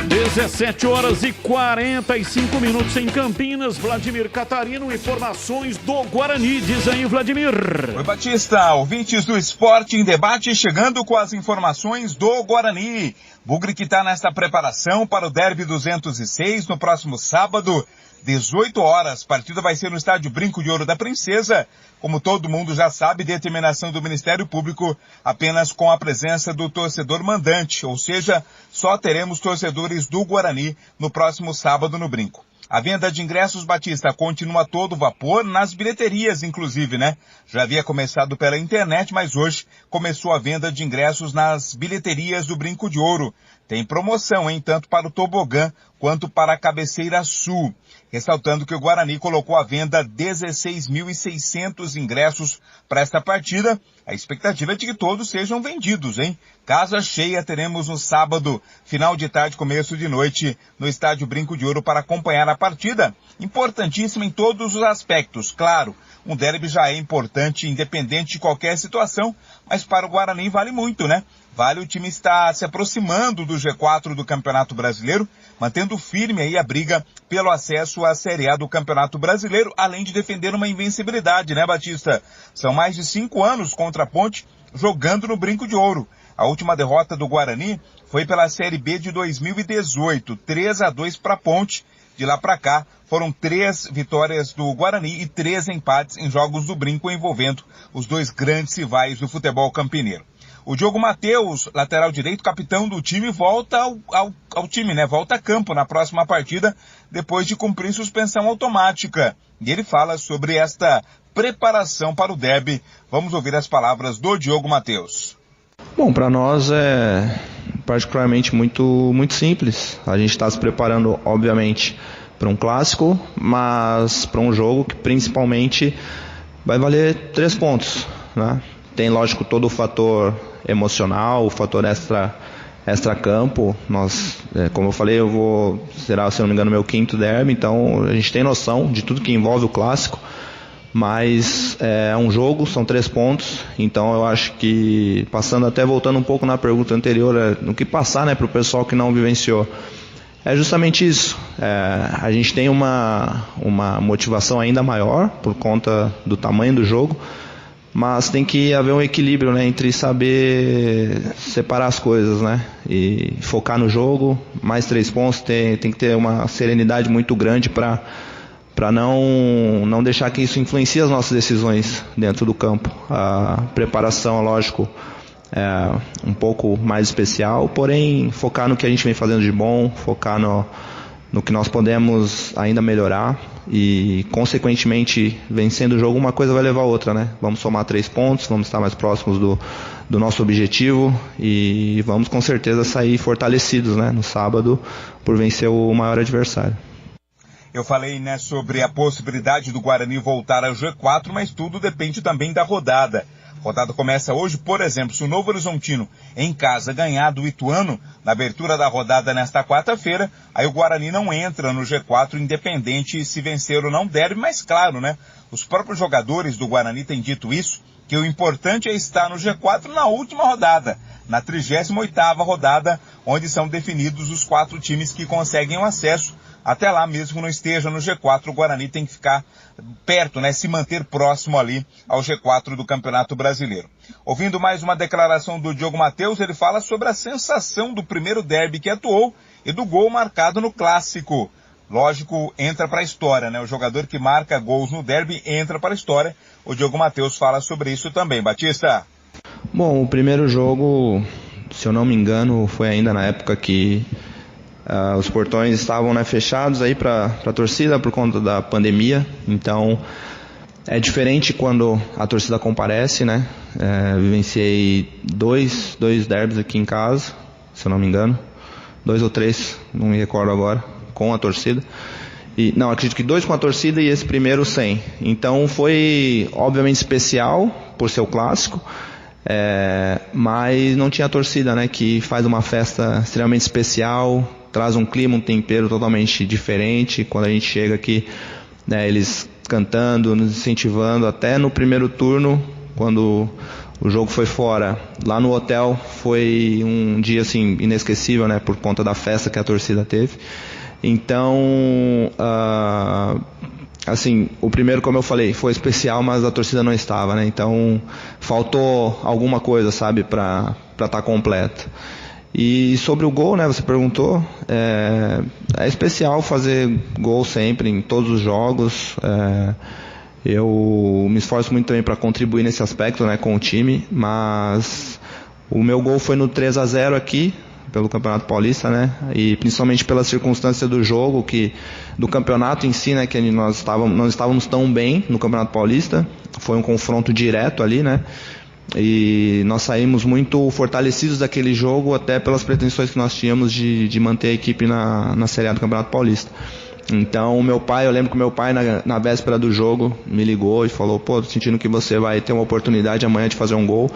17h45 em Campinas. Vladimir Catarino, informações do Guarani. Diz aí, Vladimir. Oi, Batista. Ouvintes do Esporte em Debate, chegando com as informações do Guarani. Bugre que está nesta preparação para o Derby 206 no próximo sábado, 18 horas. Partida vai ser no estádio Brinco de Ouro da Princesa. Como todo mundo já sabe, determinação do Ministério Público apenas com a presença do torcedor mandante, ou seja, só teremos torcedores do Guarani no próximo sábado no Brinco. A venda de ingressos, Batista, continua a todo vapor, nas bilheterias inclusive, né? Já havia começado pela internet, mas hoje começou a venda de ingressos nas bilheterias do Brinco de Ouro. Tem promoção, hein? Tanto para o Tobogã quanto para a Cabeceira Sul. Ressaltando que o Guarani colocou à venda 16.600 ingressos para esta partida. A expectativa é de que todos sejam vendidos, hein? Casa cheia teremos no sábado, final de tarde, começo de noite, no estádio Brinco de Ouro para acompanhar a partida. Importantíssima em todos os aspectos, claro. Um derby já é importante, independente de qualquer situação, mas para o Guarani vale muito, né? Vale o time estar se aproximando do G4 do Campeonato Brasileiro, mantendo firme aí a briga pelo acesso à Série A do Campeonato Brasileiro, além de defender uma invencibilidade, né, Batista? São mais de 5 anos contra a Ponte, jogando no Brinco de Ouro. A última derrota do Guarani foi pela Série B de 2018, 3-2 para a Ponte. De lá para cá, foram 3 vitórias do Guarani e 3 empates em jogos do Brinco envolvendo os dois grandes rivais do futebol campineiro. O Diogo Matheus, lateral direito, capitão do time, volta ao time, né? Volta a campo na próxima partida, depois de cumprir suspensão automática. E ele fala sobre esta preparação para o derby. Vamos ouvir as palavras do Diogo Matheus. Bom, para nós é particularmente muito simples. A gente está se preparando, obviamente, para um clássico, mas para um jogo que principalmente vai valer 3 pontos, né? Tem, lógico, todo o fator emocional, o fator extra-campo. Nós, como eu falei, será, se não me engano, meu 5º derby, então a gente tem noção de tudo que envolve o clássico, mas é um jogo, são 3 pontos, então eu acho que, voltando um pouco na pergunta anterior, no que passar, né, para o pessoal que não vivenciou, é justamente isso. A gente tem uma motivação ainda maior por conta do tamanho do jogo, mas tem que haver um equilíbrio, né, entre saber separar as coisas, né, e focar no jogo. Mais 3 pontos, tem que ter uma serenidade muito grande para não deixar que isso influencie as nossas decisões dentro do campo. A preparação, lógico, é um pouco mais especial, porém focar no que a gente vem fazendo de bom, focar no que nós podemos ainda melhorar e, consequentemente, vencendo o jogo, uma coisa vai levar a outra, né? Vamos somar 3 pontos, vamos estar mais próximos do nosso objetivo e vamos com certeza sair fortalecidos, né, no sábado por vencer o maior adversário. Eu falei, né, sobre a possibilidade do Guarani voltar ao G4, mas tudo depende também da rodada. A rodada começa hoje, por exemplo, se o Novo Horizontino em casa ganhar do Ituano na abertura da rodada nesta quarta-feira, aí o Guarani não entra no G4, independente se vencer ou não derby, mas claro, né, os próprios jogadores do Guarani têm dito isso, que o importante é estar no G4 na última rodada, na 38ª rodada, onde são definidos os 4 times que conseguem o acesso. Até lá, mesmo não esteja no G4, o Guarani tem que ficar perto, né, se manter próximo ali ao G4 do Campeonato Brasileiro. Ouvindo mais uma declaração do Diogo Matheus, ele fala sobre a sensação do primeiro derby que atuou e do gol marcado no clássico. Lógico, entra para a história, né? O jogador que marca gols no derby entra para a história. O Diogo Matheus fala sobre isso também. Batista? Bom, o primeiro jogo, se eu não me engano, foi ainda na época que os portões estavam, né, fechados aí para a torcida por conta da pandemia. Então é diferente quando a torcida comparece, né? Vivenciei dois derbys aqui em casa, se eu não me engano, 2 ou 3, não me recordo agora, com a torcida. Não, acredito que 2 com a torcida e esse primeiro sem. Então foi obviamente especial por ser o clássico, mas não tinha a torcida, né, que faz uma festa extremamente especial, traz um clima, um tempero totalmente diferente. Quando a gente chega aqui, né, eles cantando, nos incentivando, até no primeiro turno, quando o jogo foi fora, lá no hotel, foi um dia assim inesquecível, né, por conta da festa que a torcida teve. Então, assim, o primeiro, como eu falei, foi especial, mas a torcida não estava, né? Então, faltou alguma coisa, sabe, para estar completo. E sobre o gol, né, você perguntou, é especial fazer gol sempre, em todos os jogos. Eu me esforço muito também para contribuir nesse aspecto, né, com o time, mas o meu gol foi no 3-0 aqui, pelo Campeonato Paulista, né? E principalmente pela circunstância do jogo, do campeonato em si, né? Que nós estávamos tão bem no Campeonato Paulista. Foi um confronto direto ali, né? E nós saímos muito fortalecidos daquele jogo, até pelas pretensões que nós tínhamos de manter a equipe na Série A do Campeonato Paulista. Então eu lembro que o meu pai na véspera do jogo me ligou e falou: pô, tô sentindo que você vai ter uma oportunidade amanhã de fazer um gol.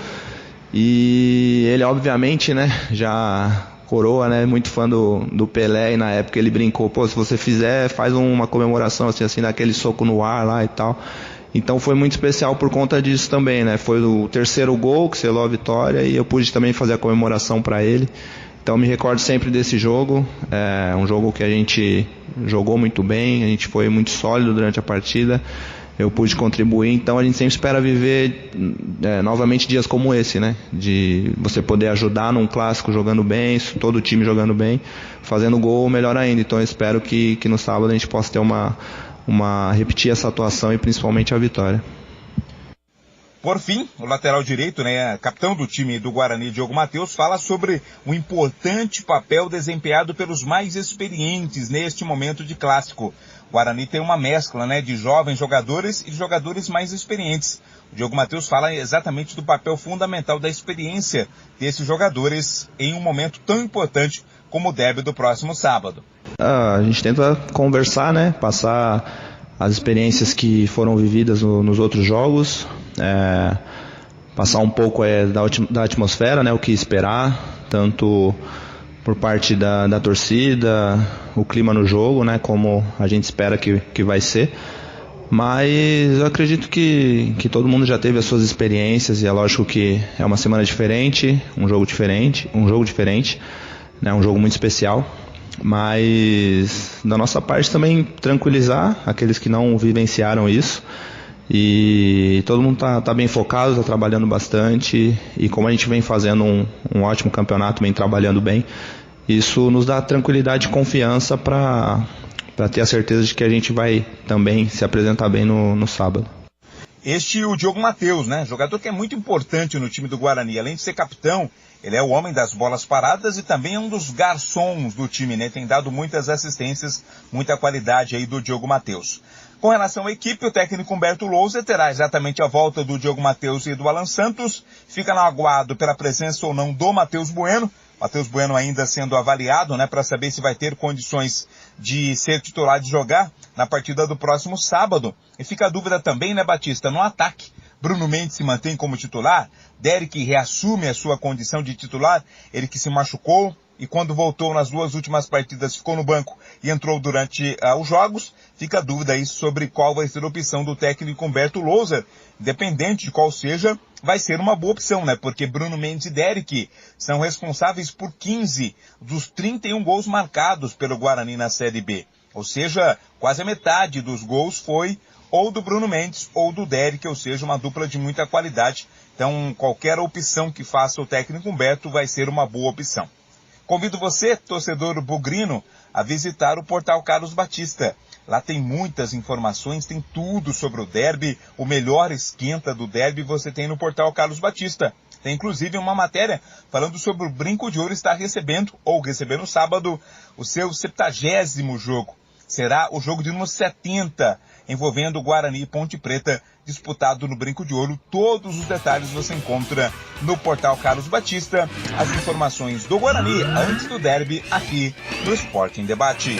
E ele, obviamente, né, já coroa, né, muito fã do Pelé, e na época ele brincou: pô, se você fizer, faz uma comemoração assim, dá aquele soco no ar lá e tal. Então foi muito especial por conta disso também, né, foi o terceiro gol que selou a vitória e eu pude também fazer a comemoração para ele. Então me recordo sempre desse jogo, um jogo que a gente jogou muito bem, a gente foi muito sólido durante a partida. Eu pude contribuir, então a gente sempre espera viver novamente dias como esse, né? De você poder ajudar num clássico jogando bem, todo o time jogando bem, fazendo gol, melhor ainda. Então eu espero que no sábado a gente possa ter repetir essa atuação e principalmente a vitória. Por fim, o lateral direito, né, capitão do time do Guarani, Diogo Matheus, fala sobre o importante papel desempenhado pelos mais experientes neste momento de clássico. O Guarani tem uma mescla, né, de jovens jogadores e de jogadores mais experientes. O Diogo Matheus fala exatamente do papel fundamental da experiência desses jogadores em um momento tão importante como o derby do próximo sábado. A gente tenta conversar, né, passar as experiências que foram vividas nos outros jogos, passar um pouco da atmosfera, né, o que esperar, tanto por parte da torcida, o clima no jogo, né, como a gente espera que vai ser. Mas eu acredito que todo mundo já teve as suas experiências e é lógico que é uma semana diferente, um jogo diferente, né, um jogo muito especial. Mas da nossa parte também tranquilizar aqueles que não vivenciaram isso. E todo mundo tá bem focado, está trabalhando bastante, e como a gente vem fazendo um ótimo campeonato, vem trabalhando bem, isso nos dá tranquilidade e confiança para ter a certeza de que a gente vai também se apresentar bem no sábado. O Diogo Matheus, né? Jogador que é muito importante no time do Guarani. Além de ser capitão, ele é o homem das bolas paradas e também é um dos garçons do time, né? Tem dado muitas assistências, muita qualidade aí do Diogo Matheus. Com relação à equipe, o técnico Humberto Louser terá exatamente a volta do Diogo Matheus e do Alan Santos. Fica no aguardo pela presença ou não do Matheus Bueno. Matheus Bueno ainda sendo avaliado, né, para saber se vai ter condições de ser titular, de jogar na partida do próximo sábado. E fica a dúvida também, né, Batista, no ataque. Bruno Mendes se mantém como titular, Derek reassume a sua condição de titular, ele que se machucou e quando voltou nas 2 últimas partidas ficou no banco e entrou durante os jogos. Fica a dúvida aí sobre qual vai ser a opção do técnico Humberto Louser. Independente de qual seja, vai ser uma boa opção, né? Porque Bruno Mendes e Derek são responsáveis por 15 dos 31 gols marcados pelo Guarani na Série B. Ou seja, quase a metade dos gols foi ou do Bruno Mendes ou do Derek, ou seja, uma dupla de muita qualidade. Então, qualquer opção que faça o técnico Humberto vai ser uma boa opção. Convido você, torcedor bugrino, a visitar o portal Carlos Batista. Lá tem muitas informações, tem tudo sobre o derby, o melhor esquenta do derby você tem no portal Carlos Batista. Tem inclusive uma matéria falando sobre o Brinco de Ouro estar recebendo, ou receber no sábado, o seu 70º jogo. Será o jogo de número 70, envolvendo o Guarani e Ponte Preta, disputado no Brinco de Ouro. Todos os detalhes você encontra no portal Carlos Batista. As informações do Guarani antes do derby aqui no Esporte em Debate.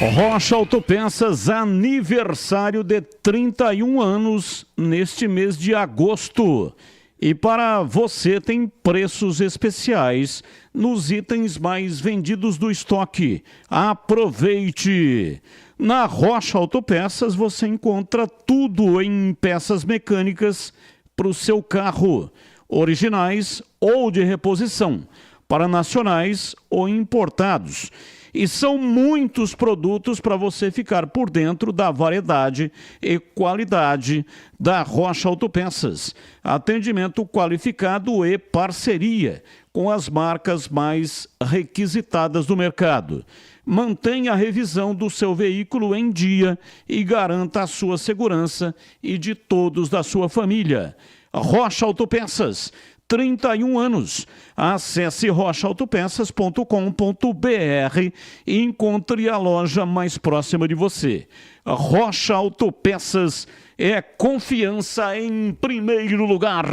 Rocha Autopeças, aniversário de 31 anos neste mês de agosto. E para você tem preços especiais nos itens mais vendidos do estoque. Aproveite! Na Rocha Autopeças você encontra tudo em peças mecânicas para o seu carro, originais ou de reposição, para nacionais ou importados. E são muitos produtos para você ficar por dentro da variedade e qualidade da Rocha Autopeças. Atendimento qualificado e parceria com as marcas mais requisitadas do mercado. Mantenha a revisão do seu veículo em dia e garanta a sua segurança e de todos da sua família. Rocha Autopeças, 31 anos. Acesse rochaautopeças.com.br e encontre a loja mais próxima de você. Rocha Autopeças é confiança em primeiro lugar.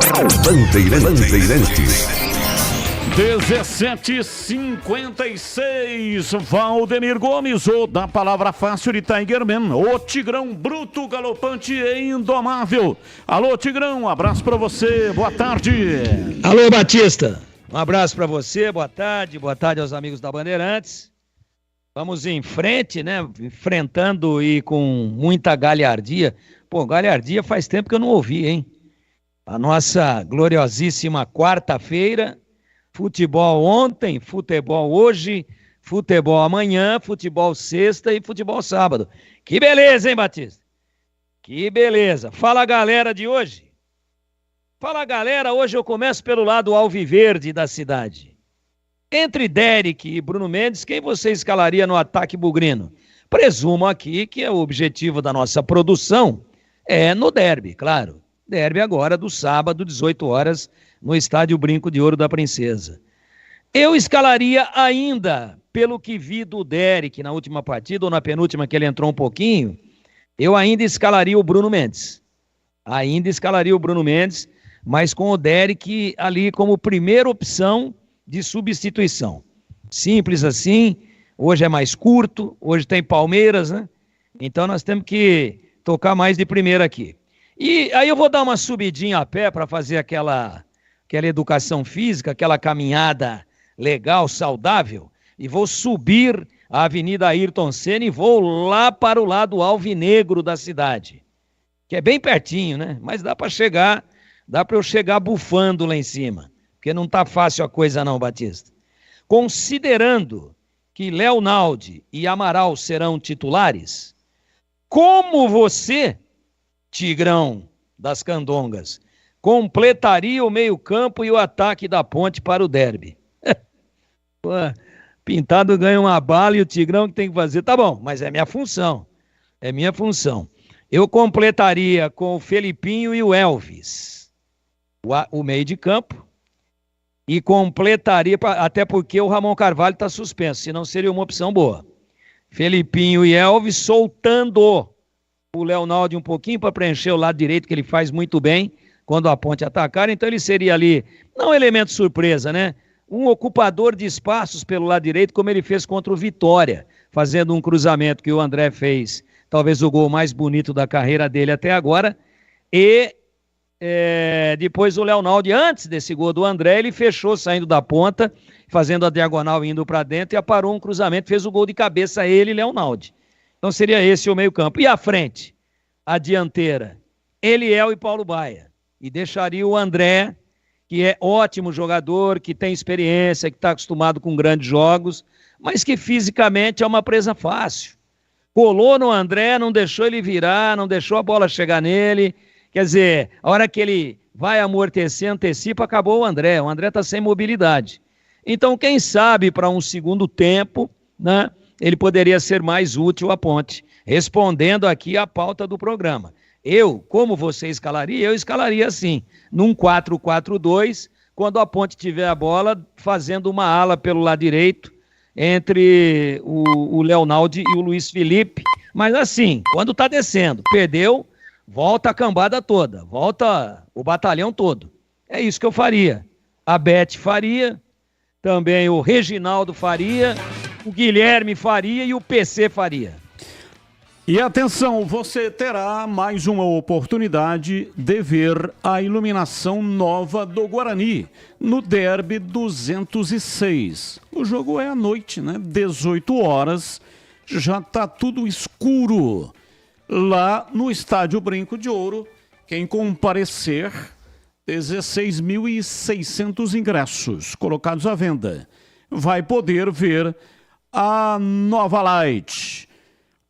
Bandeirantes. 17h56, Valdemir Gomes, o da palavra fácil de Tigerman, o Tigrão bruto, galopante e indomável. Alô, Tigrão, um abraço pra você, boa tarde. Alô, Batista, um abraço pra você, boa tarde aos amigos da Bandeirantes. Vamos em frente, né, enfrentando e com muita galhardia. Pô, galhardia faz tempo que eu não ouvi, hein? A nossa gloriosíssima quarta-feira. Futebol ontem, futebol hoje, futebol amanhã, futebol sexta e futebol sábado. Que beleza, hein, Batista? Que beleza. Fala, galera de hoje. Fala, galera, hoje eu começo pelo lado alviverde da cidade. Entre Derek e Bruno Mendes, quem você escalaria no ataque bugrino? Presumo aqui que o objetivo da nossa produção é no derby, claro. Derby agora do sábado, 18 horas, no estádio Brinco de Ouro da Princesa. Eu escalaria ainda, pelo que vi do Derek na última partida, ou na penúltima que ele entrou um pouquinho, eu ainda escalaria o Bruno Mendes. Mas com o Derek ali como primeira opção de substituição. Simples assim, hoje é mais curto, hoje tem Palmeiras, né? Então nós temos que tocar mais de primeira aqui. E aí eu vou dar uma subidinha a pé para fazer aquela educação física, aquela caminhada legal, saudável, e vou subir a Avenida Ayrton Senna e vou lá para o lado alvinegro da cidade, que é bem pertinho, né? Mas dá para eu chegar bufando lá em cima, porque não tá fácil a coisa não, Batista. Considerando que Léo Naldi e Amaral serão titulares, como você, Tigrão das Candongas, completaria o meio-campo e o ataque da Ponte para o derby? Pô, Pintado ganha uma bala e o Tigrão que tem que fazer. Tá bom, mas é minha função. Eu completaria com o Felipinho e o Elvis o meio de campo e completaria, até porque o Ramon Carvalho está suspenso, senão seria uma opção boa. Felipinho e Elvis soltando o Leonardo um pouquinho para preencher o lado direito, que ele faz muito bem quando a Ponte atacar, então ele seria ali, não elemento surpresa, né? Um ocupador de espaços pelo lado direito, como ele fez contra o Vitória, fazendo um cruzamento que o André fez, talvez o gol mais bonito da carreira dele até agora, e depois o Leonardo, antes desse gol do André, ele fechou saindo da ponta, fazendo a diagonal indo para dentro e aparou um cruzamento, fez o gol de cabeça ele e Leonardo. Então seria esse o meio campo. E à frente, a dianteira, Eliel e Paulo Baia. E deixaria o André, que é ótimo jogador, que tem experiência, que está acostumado com grandes jogos, mas que fisicamente é uma presa fácil. Colou no André, não deixou ele virar, não deixou a bola chegar nele. Quer dizer, a hora que ele vai amortecer, antecipa, acabou o André. O André está sem mobilidade. Então, quem sabe para um segundo tempo, né, ele poderia ser mais útil à Ponte, respondendo aqui à pauta do programa. Como você escalaria? Eu escalaria assim, num 4-4-2, quando a Ponte tiver a bola, fazendo uma ala pelo lado direito, entre o Leonardo e o Luiz Felipe. Mas assim, quando tá descendo, perdeu, volta a cambada toda, volta o batalhão todo. É isso que eu faria. A Beth faria, também o Reginaldo faria, o Guilherme faria e o PC faria. E atenção, você terá mais uma oportunidade de ver a iluminação nova do Guarani no Derby 206. O jogo é à noite, né? 18 horas, já tá tudo escuro. Lá no Estádio Brinco de Ouro, quem comparecer, 16.600 ingressos colocados à venda, vai poder ver a Nova Light.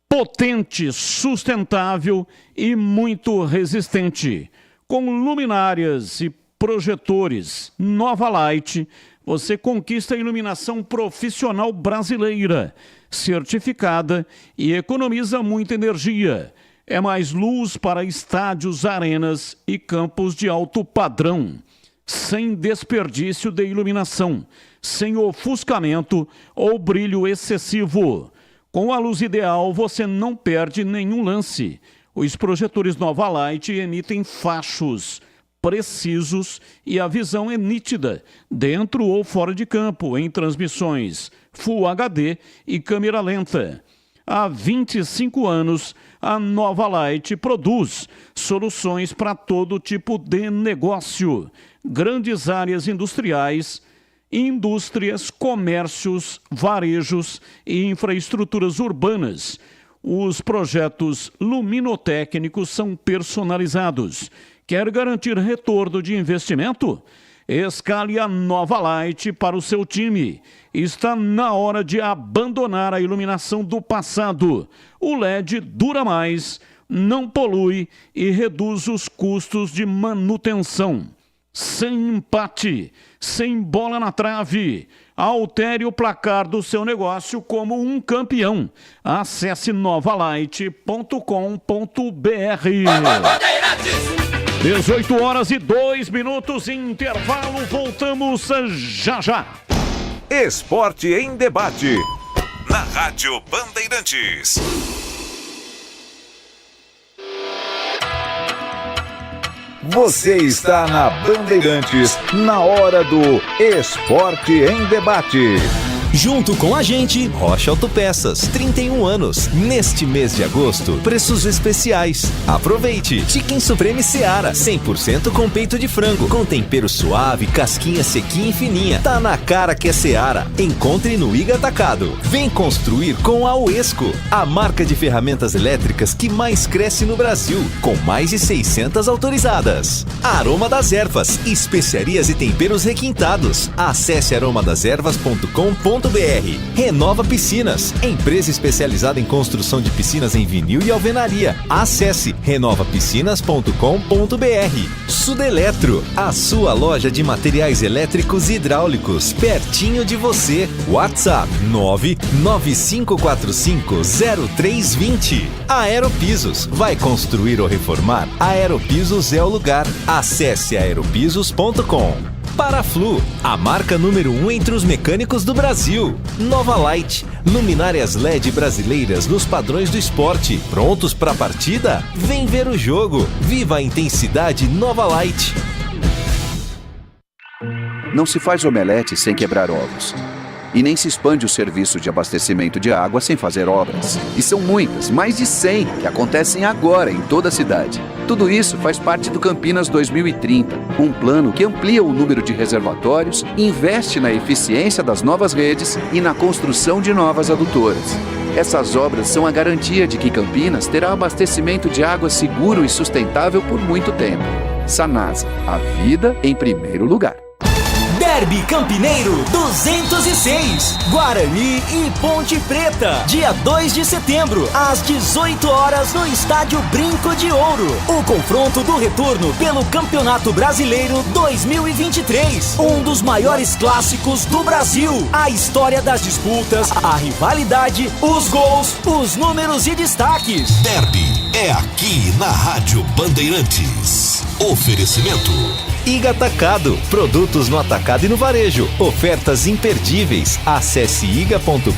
Potente, sustentável e muito resistente. Com luminárias e projetores Nova Light, você conquista a iluminação profissional brasileira, certificada e economiza muita energia. É mais luz para estádios, arenas e campos de alto padrão. Sem desperdício de iluminação, sem ofuscamento ou brilho excessivo. Com a luz ideal, você não perde nenhum lance. Os projetores Nova Light emitem fachos precisos e a visão é nítida, dentro ou fora de campo, em transmissões Full HD e câmera lenta. Há 25 anos, a Nova Light produz soluções para todo tipo de negócio. Grandes áreas industriais, indústrias, comércios, varejos e infraestruturas urbanas. Os projetos luminotécnicos são personalizados. Quer garantir retorno de investimento? Escale a Nova Light para o seu time. Está na hora de abandonar a iluminação do passado. O LED dura mais, não polui e reduz os custos de manutenção. Sem empate, sem bola na trave. Altere o placar do seu negócio como um campeão. Acesse novalight.com.br. 18 horas e 2 minutos, intervalo, voltamos já já. Esporte em debate, na Rádio Bandeirantes. Você está na Bandeirantes, na hora do Esporte em Debate. Junto com a gente, Rocha Autopeças, 31 anos. Neste mês de agosto, preços especiais. Aproveite! Chicken Supreme Seara, 100% com peito de frango, com tempero suave, casquinha sequinha e fininha. Tá na cara que é Seara. Encontre no Iga Atacado. Vem construir com a Uesco, a marca de ferramentas elétricas que mais cresce no Brasil, com mais de 600 autorizadas. Aroma das Ervas, especiarias e temperos requintados. Acesse aromadeservas.com.br. Renova Piscinas, empresa especializada em construção de piscinas em vinil e alvenaria. Acesse renovapiscinas.com.br. Sudeletro, a sua loja de materiais elétricos e hidráulicos, pertinho de você. WhatsApp 995450320. Aeropisos, vai construir ou reformar? Aeropisos é o lugar. Acesse aeropisos.com. Paraflu, a marca número 1 entre os mecânicos do Brasil. Nova Light, luminárias LED brasileiras nos padrões do esporte. Prontos para a partida? Vem ver o jogo. Viva a intensidade Nova Light. Não se faz omelete sem quebrar ovos. E nem se expande o serviço de abastecimento de água sem fazer obras. E são muitas, mais de 100, que acontecem agora em toda a cidade. Tudo isso faz parte do Campinas 2030, um plano que amplia o número de reservatórios, investe na eficiência das novas redes e na construção de novas adutoras. Essas obras são a garantia de que Campinas terá abastecimento de água seguro e sustentável por muito tempo. Sanasa, a vida em primeiro lugar. Derby Campineiro 206, Guarani e Ponte Preta, dia 2 de setembro, às 18 horas no Estádio Brinco de Ouro. O confronto do retorno pelo Campeonato Brasileiro 2023, um dos maiores clássicos do Brasil. A história das disputas, a rivalidade, os gols, os números e destaques. Derby é aqui na Rádio Bandeirantes. Oferecimento Iga Atacado, produtos no atacado e no varejo, ofertas imperdíveis. Acesse iga.com.br,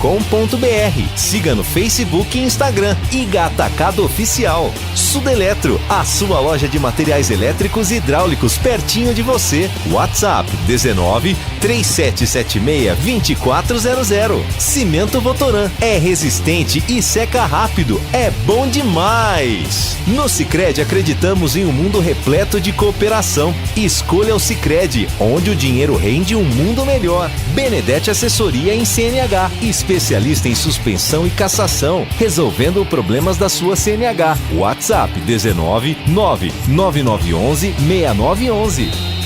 siga no Facebook e Instagram, Iga Atacado Oficial. Sudeletro, a sua loja de materiais elétricos e hidráulicos pertinho de você. WhatsApp 19 3776 2400. Cimento Votoran, é resistente e seca rápido, é bom demais. No Sicredi acreditamos em um mundo repleto de cooperação. Escolha o Sicredi, onde o dinheiro rende um mundo melhor. Benedetti Assessoria em CNH, especialista em suspensão e cassação, resolvendo problemas da sua CNH. WhatsApp 19 99911 6911.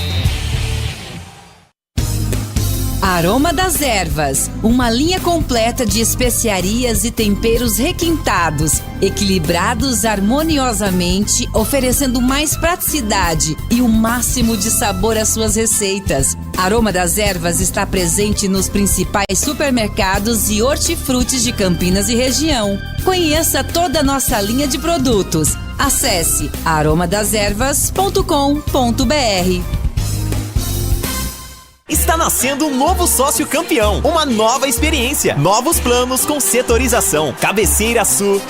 Aroma das Ervas, uma linha completa de especiarias e temperos requintados, equilibrados harmoniosamente, oferecendo mais praticidade e o máximo de sabor às suas receitas. Aroma das Ervas está presente nos principais supermercados e hortifrutis de Campinas e região. Conheça toda a nossa linha de produtos. Acesse aromadazervas.com.br. Está nascendo um novo sócio campeão, uma nova experiência, novos planos com setorização, cabeceira sul,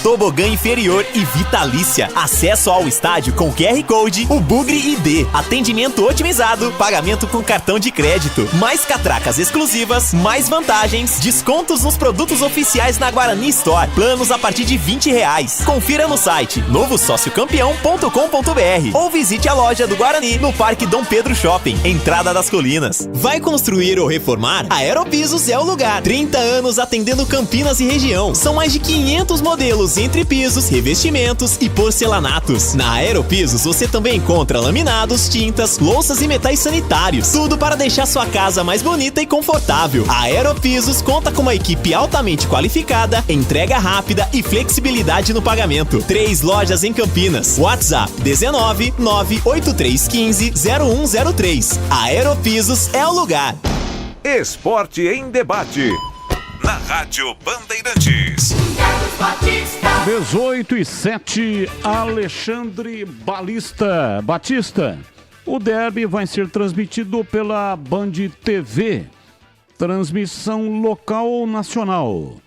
tobogã inferior e vitalícia, acesso ao estádio com QR Code, o Bugre ID, atendimento otimizado, pagamento com cartão de crédito, mais catracas exclusivas, mais vantagens, descontos nos produtos oficiais na Guarani Store, planos a partir de R$20. Confira no site novosociocampeão.com.br ou visite a loja do Guarani no Parque Dom Pedro Shopping, entrada das Colinas. Vai construir ou reformar? A Aeropisos é o lugar. 30 anos atendendo Campinas e região. São mais de 500 modelos entre pisos, revestimentos e porcelanatos. Na Aeropisos você também encontra laminados, tintas, louças e metais sanitários. Tudo para deixar sua casa mais bonita e confortável. A Aeropisos conta com uma equipe altamente qualificada, entrega rápida e flexibilidade no pagamento. 3 lojas em Campinas. WhatsApp 19 98315 0103. A Aeropisos é o lugar. Esporte em Debate, na Rádio Bandeirantes. 18:07, Alexandre Batista. O derby vai ser transmitido pela Band TV. Transmissão local ou nacional?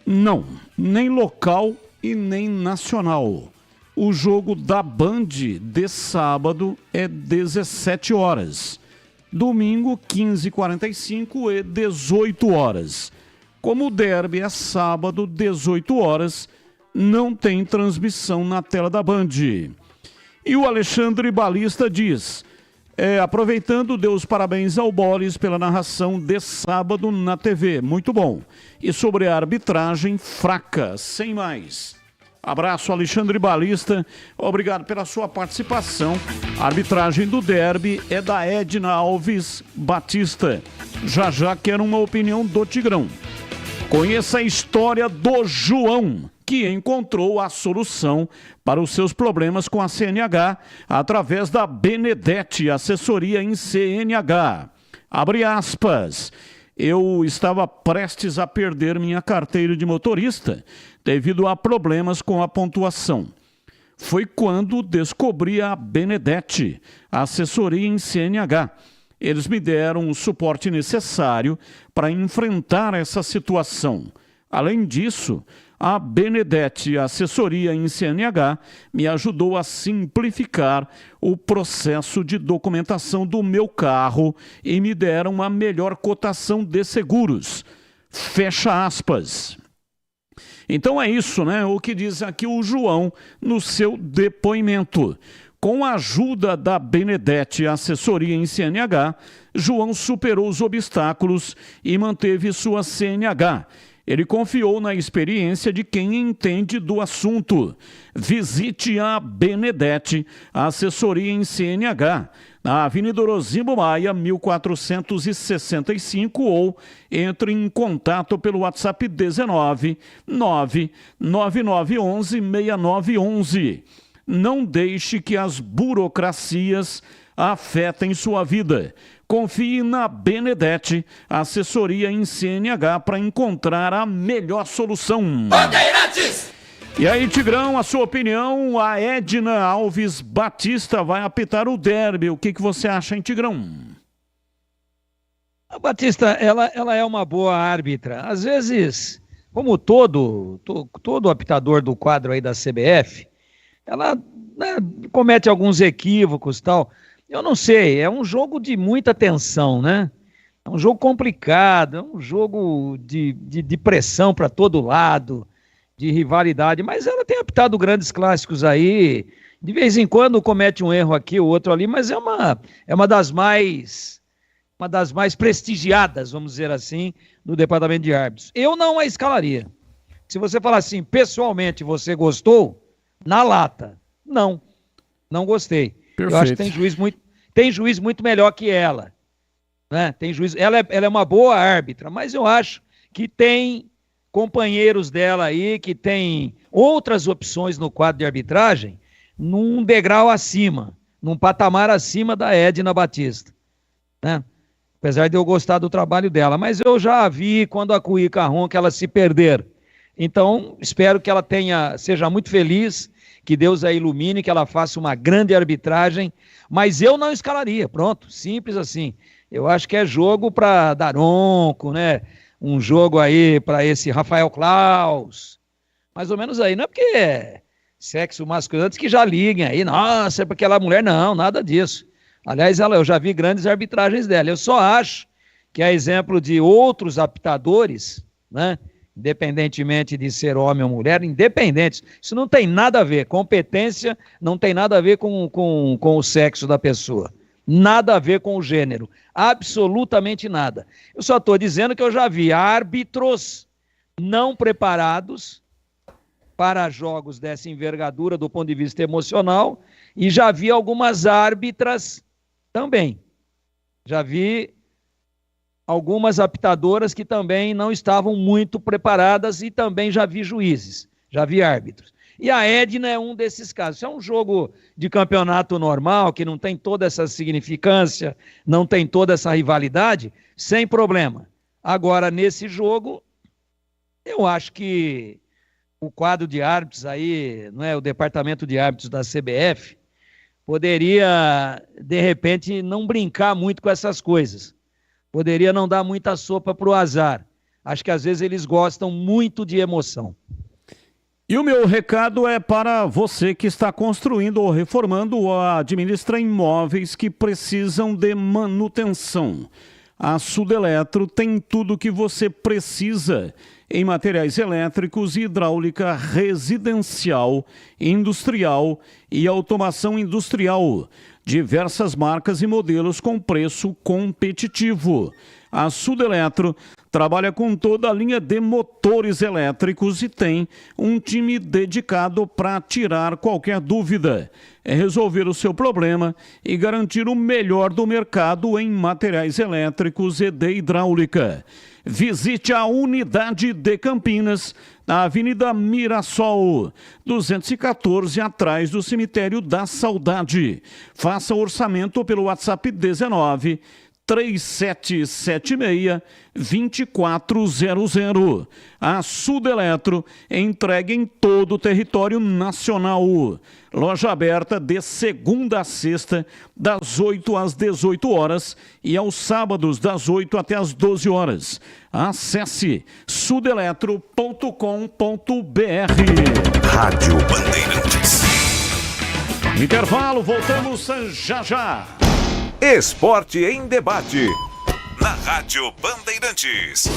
Não, nem local e nem nacional. O jogo da Band de sábado é 17 horas. Domingo, 15h45 e 18 horas. Como o derby é sábado, 18 horas, não tem transmissão na tela da Band. E o Alexandre Balista diz, aproveitando, deu os parabéns ao Boris pela narração de sábado na TV. Muito bom. E sobre a arbitragem, fraca, sem mais. Abraço, Alexandre Balista. Obrigado pela sua participação. A arbitragem do derby é da Edna Alves Batista. Já quero uma opinião do Tigrão. Conheça a história do João, que encontrou a solução para os seus problemas com a CNH através da Benedetti Assessoria em CNH. Abre aspas. Eu estava prestes a perder minha carteira de motorista devido a problemas com a pontuação. Foi quando descobri a Benedetti, a assessoria em CNH. Eles me deram o suporte necessário para enfrentar essa situação. Além disso, a Benedetti Assessoria em CNH me ajudou a simplificar o processo de documentação do meu carro e me deram uma melhor cotação de seguros. Fecha aspas. Então é isso, né? O que diz aqui o João no seu depoimento. Com a ajuda da Benedetti Assessoria em CNH, João superou os obstáculos e manteve sua CNH. Ele confiou na experiência de quem entende do assunto. Visite a Benedetti Assessoria em CNH, na Avenida Orozimbo Maia, 1465, ou entre em contato pelo WhatsApp 19 99911 6911. Não deixe que as burocracias afetem sua vida. Confie na Benedetti Assessoria em CNH para encontrar a melhor solução. Bandeirantes! E aí, Tigrão, a sua opinião, a Edna Alves Batista vai apitar o derby. O que você acha, hein, Tigrão? A Batista, ela é uma boa árbitra. Às vezes, como todo apitador do quadro aí da CBF, ela comete alguns equívocos e tal. Eu não sei, é um jogo de muita tensão, né? É um jogo complicado, é um jogo de pressão para todo lado, de rivalidade, mas ela tem apitado grandes clássicos aí, de vez em quando comete um erro aqui, o outro ali, mas é uma das mais prestigiadas, vamos dizer assim, no departamento de árbitros. Eu não a escalaria. Se você falar assim, pessoalmente, você gostou? Na lata. Não gostei. Perfeito. Eu acho que tem juiz muito melhor que ela. Né? Tem juiz, ela é uma boa árbitra, mas eu acho que tem companheiros dela aí que tem outras opções no quadro de arbitragem num degrau acima, num patamar acima da Edna Batista, né? Apesar de eu gostar do trabalho dela, mas eu já vi quando a Cuí Carron que ela se perder. Então, espero que ela seja muito feliz, que Deus a ilumine, que ela faça uma grande arbitragem, mas eu não escalaria, pronto, simples assim. Eu acho que é jogo para Daronco, né? Um jogo aí para esse Rafael Claus, mais ou menos aí, não é porque é sexo masculino, antes que já liguem aí, nossa, é porque ela é mulher, não, nada disso. Aliás, eu já vi grandes arbitragens dela, eu só acho que a exemplo de outros apitadores, né, independentemente de ser homem ou mulher, independentes, isso não tem nada a ver, competência não tem nada a ver com o sexo da pessoa. Nada a ver com o gênero, absolutamente nada. Eu só estou dizendo que eu já vi árbitros não preparados para jogos dessa envergadura do ponto de vista emocional e já vi algumas árbitras também. Já vi algumas apitadoras que também não estavam muito preparadas e também já vi juízes, já vi árbitros. E a Edna é um desses casos. Isso é um jogo de campeonato normal, que não tem toda essa significância, não tem toda essa rivalidade, sem problema. Agora, nesse jogo, eu acho que o quadro de árbitros aí, não é, o departamento de árbitros da CBF, poderia, de repente, não brincar muito com essas coisas. Poderia não dar muita sopa para o azar. Acho que, às vezes, eles gostam muito de emoção. E o meu recado é para você que está construindo ou reformando ou administra imóveis que precisam de manutenção. A Sudeletro tem tudo o que você precisa em materiais elétricos e hidráulica residencial, industrial e automação industrial. Diversas marcas e modelos com preço competitivo. A Sudeletro trabalha com toda a linha de motores elétricos e tem um time dedicado para tirar qualquer dúvida, resolver o seu problema e garantir o melhor do mercado em materiais elétricos e de hidráulica. Visite a unidade de Campinas, na Avenida Mirassol, 214, atrás do Cemitério da Saudade. Faça orçamento pelo WhatsApp 19 3776-2400. A Sudeletro entrega em todo o território nacional. Loja aberta de segunda a sexta, das 8 às 18 horas e aos sábados, das 8 até às 12 horas. Acesse sudeletro.com.br. Rádio Bandeirantes. Intervalo, voltamos já já. Esporte em debate, na Rádio Bandeirantes.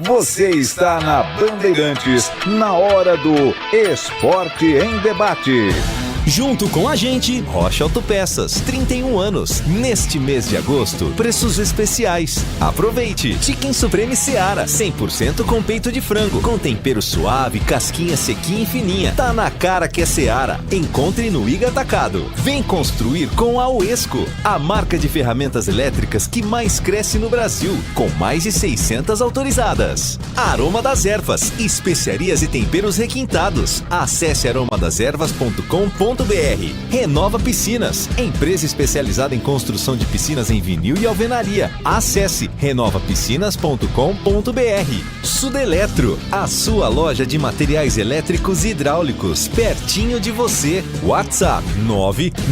Você está na Bandeirantes, na hora do Esporte em Debate. Junto com a gente, Rocha Autopeças, 31 anos. Neste mês de agosto, preços especiais. Aproveite! Chicken Supreme Seara, 100% com peito de frango, com tempero suave, casquinha sequinha e fininha. Tá na cara que é Seara. Encontre no Iga Atacado. Vem construir com a Uesco, a marca de ferramentas elétricas que mais cresce no Brasil, com mais de 600 autorizadas. Aroma das Ervas, especiarias e temperos requintados. Acesse aromadaservas.com.br. Renova Piscinas, empresa especializada em construção de piscinas em vinil e alvenaria. Acesse renovapiscinas.com.br. Sudeletro, a sua loja de materiais elétricos e hidráulicos, pertinho de você. WhatsApp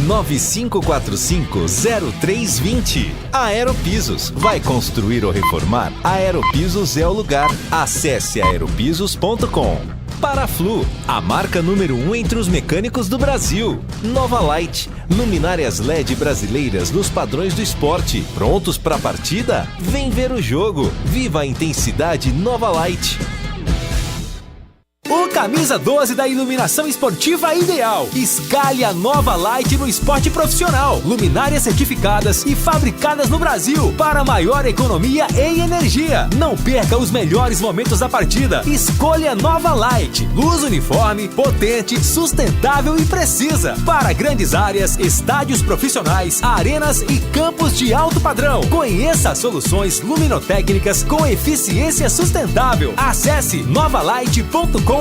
995450320. Aeropisos, vai construir ou reformar? Aeropisos é o lugar. Acesse aeropisos.com. Paraflu, a marca número 1 entre os mecânicos do Brasil. Nova Light, luminárias LED brasileiras nos padrões do esporte. Prontos para a partida? Vem ver o jogo. Viva a intensidade Nova Light. O camisa 12 da iluminação esportiva ideal. Escalhe a Nova Light no esporte profissional. Luminárias certificadas e fabricadas no Brasil para maior economia e energia. Não perca os melhores momentos da partida. Escolha Nova Light. Luz uniforme, potente, sustentável e precisa. Para grandes áreas, estádios profissionais, arenas e campos de alto padrão. Conheça soluções luminotécnicas com eficiência sustentável. Acesse novalight.com.br.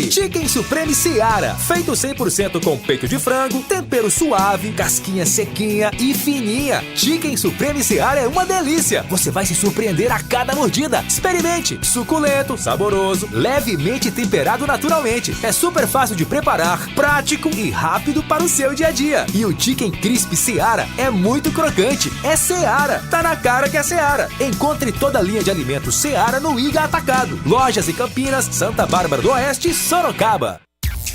Chicken Supreme Seara, feito 100% com peito de frango, tempero suave, casquinha sequinha e fininha. Chicken Supreme Seara é uma delícia. Você vai se surpreender a cada mordida. Experimente. Suculento, saboroso, levemente temperado naturalmente. É super fácil de preparar, prático e rápido para o seu dia a dia. E o Chicken Crisp Seara é muito crocante. É Seara. Tá na cara que é Seara. Encontre toda a linha de alimentos Seara no Iga Atacado. Lojas em Campinas, Santa Bárbara do Oeste e Sorocaba.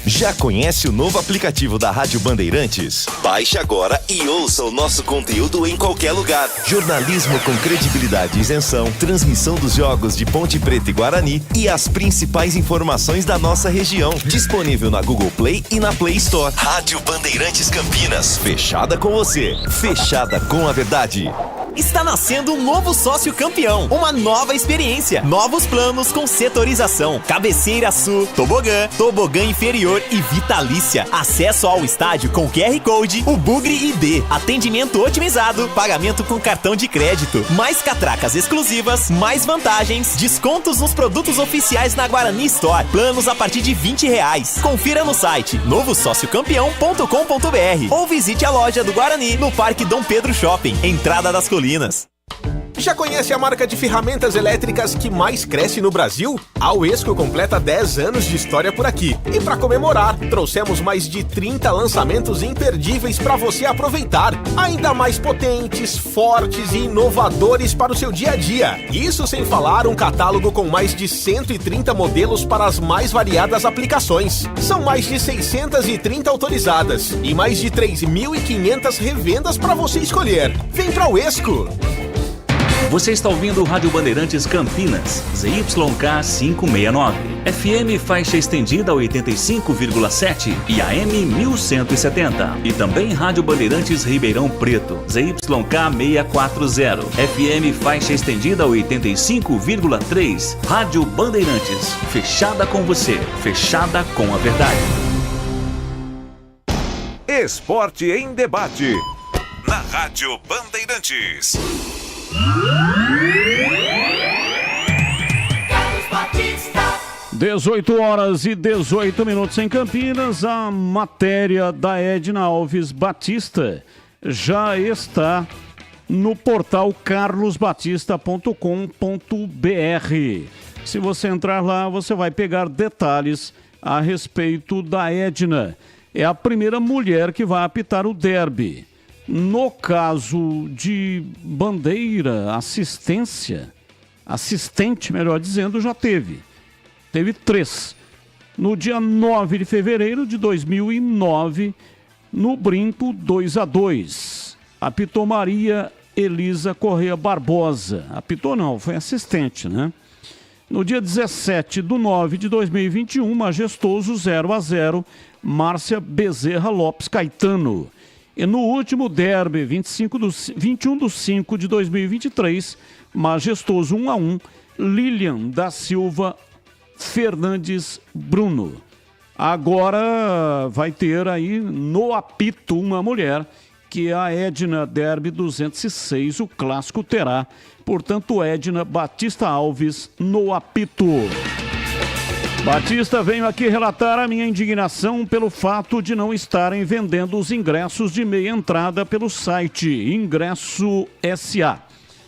Já conhece o novo aplicativo da Rádio Bandeirantes? Baixe agora e ouça o nosso conteúdo em qualquer lugar. Jornalismo com credibilidade e isenção, transmissão dos jogos de Ponte Preta e Guarani e as principais informações da nossa região. Disponível na Google Play e na Play Store. Rádio Bandeirantes Campinas. Fechada com você. Fechada com a verdade. Está nascendo um novo sócio campeão, uma nova experiência, novos planos com setorização, cabeceira sul, tobogã inferior e vitalícia, acesso ao estádio com QR Code, o Bugre ID, atendimento otimizado, pagamento com cartão de crédito, mais catracas exclusivas, mais vantagens, descontos nos produtos oficiais na Guarani Store, planos a partir de R$20. Confira no site novosociocampeão.com.br ou visite a loja do Guarani no Parque Dom Pedro Shopping, entrada das Colinas. Já conhece a marca de ferramentas elétricas que mais cresce no Brasil? A Uesco completa 10 anos de história por aqui. E para comemorar, trouxemos mais de 30 lançamentos imperdíveis para você aproveitar. Ainda mais potentes, fortes e inovadores para o seu dia a dia. Isso sem falar um catálogo com mais de 130 modelos para as mais variadas aplicações. São mais de 630 autorizadas e mais de 3.500 revendas para você escolher. Vem pra Uesco! Você está ouvindo o Rádio Bandeirantes Campinas, ZYK 569, FM faixa estendida 85,7 e AM 1170. E também Rádio Bandeirantes Ribeirão Preto, ZYK 640, FM faixa estendida 85,3. Rádio Bandeirantes, fechada com você, fechada com a verdade. Esporte em debate, na Rádio Bandeirantes. 18h18 em Campinas. A matéria da Edna Alves Batista já está no portal carlosbatista.com.br. Se você entrar lá, você vai pegar detalhes a respeito da Edna. É a primeira mulher que vai apitar o derby. No caso de bandeira, assistente, melhor dizendo, já teve 3. No dia 9 de fevereiro de 2009, no Brinco 2-2, apitou Maria Elisa Correia Barbosa. Apitou não, foi assistente, né? No dia 17 de 9 de 2021, majestoso 0-0, Márcia Bezerra Lopes Caetano. E no último derby, 21 de 5 de 2023, majestoso 1-1, Lilian da Silva Fernandes Bruno. Agora vai ter aí no apito uma mulher, que é a Edna Derby 206, o clássico terá. Portanto, Edna Batista Alves no apito. Batista, venho aqui relatar a minha indignação pelo fato de não estarem vendendo os ingressos de meia entrada pelo site Ingresso SA.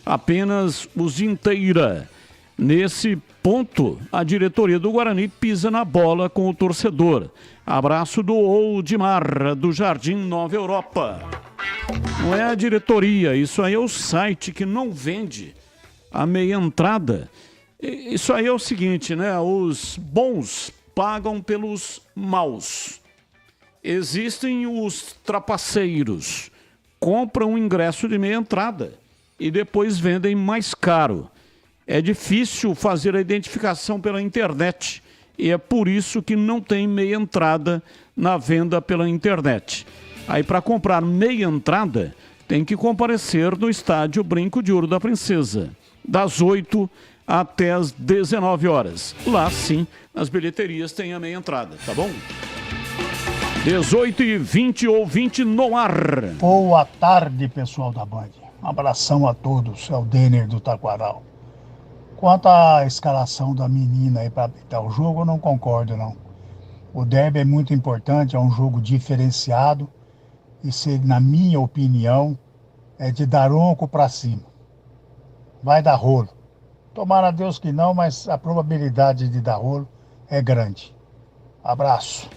Apenas os de inteira. Nesse ponto, a diretoria do Guarani pisa na bola com o torcedor. Abraço do Oldmar, do Jardim Nova Europa. Não é a diretoria, isso aí é o site que não vende a meia entrada. Isso aí é o seguinte, né? Os bons pagam pelos maus. Existem os trapaceiros, compram um ingresso de meia entrada e depois vendem mais caro. É difícil fazer a identificação pela internet e é por isso que não tem meia entrada na venda pela internet. Aí para comprar meia entrada tem que comparecer no estádio Brinco de Ouro da Princesa, das 8 até as 19 horas. Lá sim, nas bilheterias tem a meia entrada, tá bom? 18h20 ou 20 no ar. Boa tarde, pessoal da Band. Um abração a todos, é o Denner do Taquaral. Quanto à escalação da menina aí para apitar o jogo, eu não concordo, não. O derby é muito importante, é um jogo diferenciado. E se, na minha opinião, é de dar ronco para cima. Vai dar rolo. Tomara a Deus que não, mas a probabilidade de dar rolo é grande. Abraço.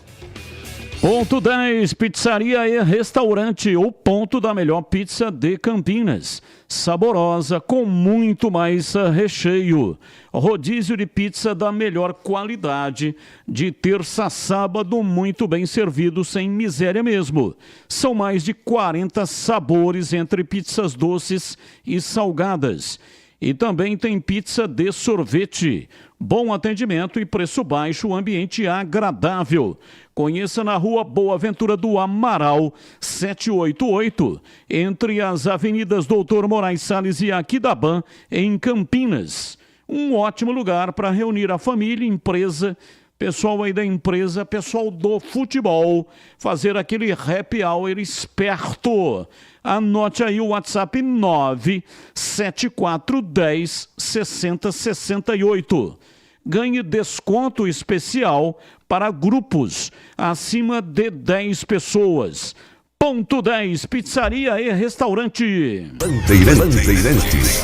Ponto 10, pizzaria e restaurante, o ponto da melhor pizza de Campinas. Saborosa, com muito mais recheio. Rodízio de pizza da melhor qualidade, de terça a sábado, muito bem servido, sem miséria mesmo. São mais de 40 sabores entre pizzas doces e salgadas. E também tem pizza de sorvete. Bom atendimento e preço baixo, ambiente agradável. Conheça na Rua Boa Ventura do Amaral, 788, entre as avenidas Doutor Moraes Salles e Aquidaban, em Campinas. Um ótimo lugar para reunir a família, empresa, pessoal aí da empresa, pessoal do futebol, fazer aquele happy hour esperto. Anote aí o WhatsApp 97410 6068. Ganhe desconto especial para grupos acima de 10 pessoas. Ponto 10, pizzaria e restaurante. Bandeirantes.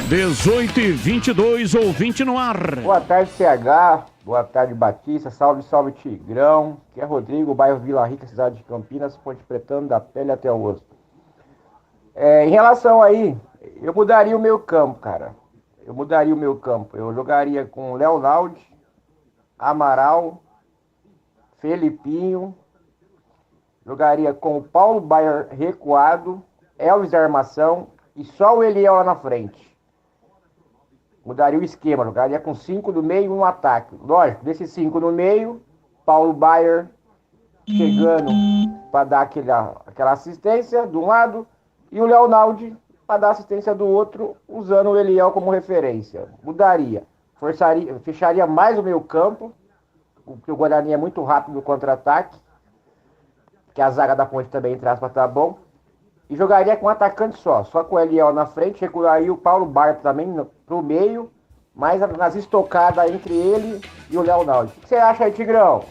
18h22 ou 20 no ar. Boa tarde, CH. Boa tarde, Batista. Salve, salve, Tigrão. Que é Rodrigo, bairro Vila Rica, cidade de Campinas, Ponte Pretano, da pele até o osso. Em relação aí, eu mudaria o meu campo, cara. Eu jogaria com Leonaldo, Amaral, Felipinho. Jogaria com o Paulo Baier recuado, Elvis Armação e só o Eliel lá na frente. Mudaria o esquema, jogaria com 5 no meio e um ataque. Lógico, desses 5 no meio, Paulo Baier chegando para dar aquela assistência de um lado e o Leonaldo para dar assistência do outro, usando o Eliel como referência. Mudaria, fecharia mais o meio campo, porque o Guarani é muito rápido no contra-ataque, que a zaga da Ponte também, entre aspas, tá bom. E jogaria com um atacante só com o Eliel na frente, regularia o Paulo Baier também pro meio, mas nas estocadas entre ele e o Leonaldo. O que você acha aí, Tigrão?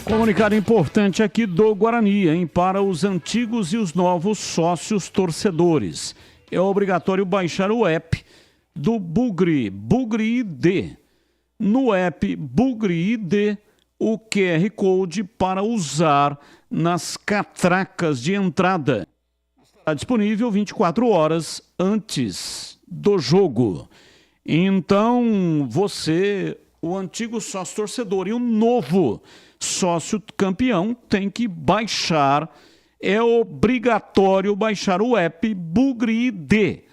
Comunicado importante aqui do Guarani, hein, para os antigos e os novos sócios torcedores. É obrigatório baixar o app do Bugre ID. No app Bugre ID, o QR Code para usar nas catracas de entrada. Está disponível 24 horas antes do jogo. Então, você, o antigo sócio torcedor e o novo sócio campeão, tem que baixar, é obrigatório baixar o app Bugre ID.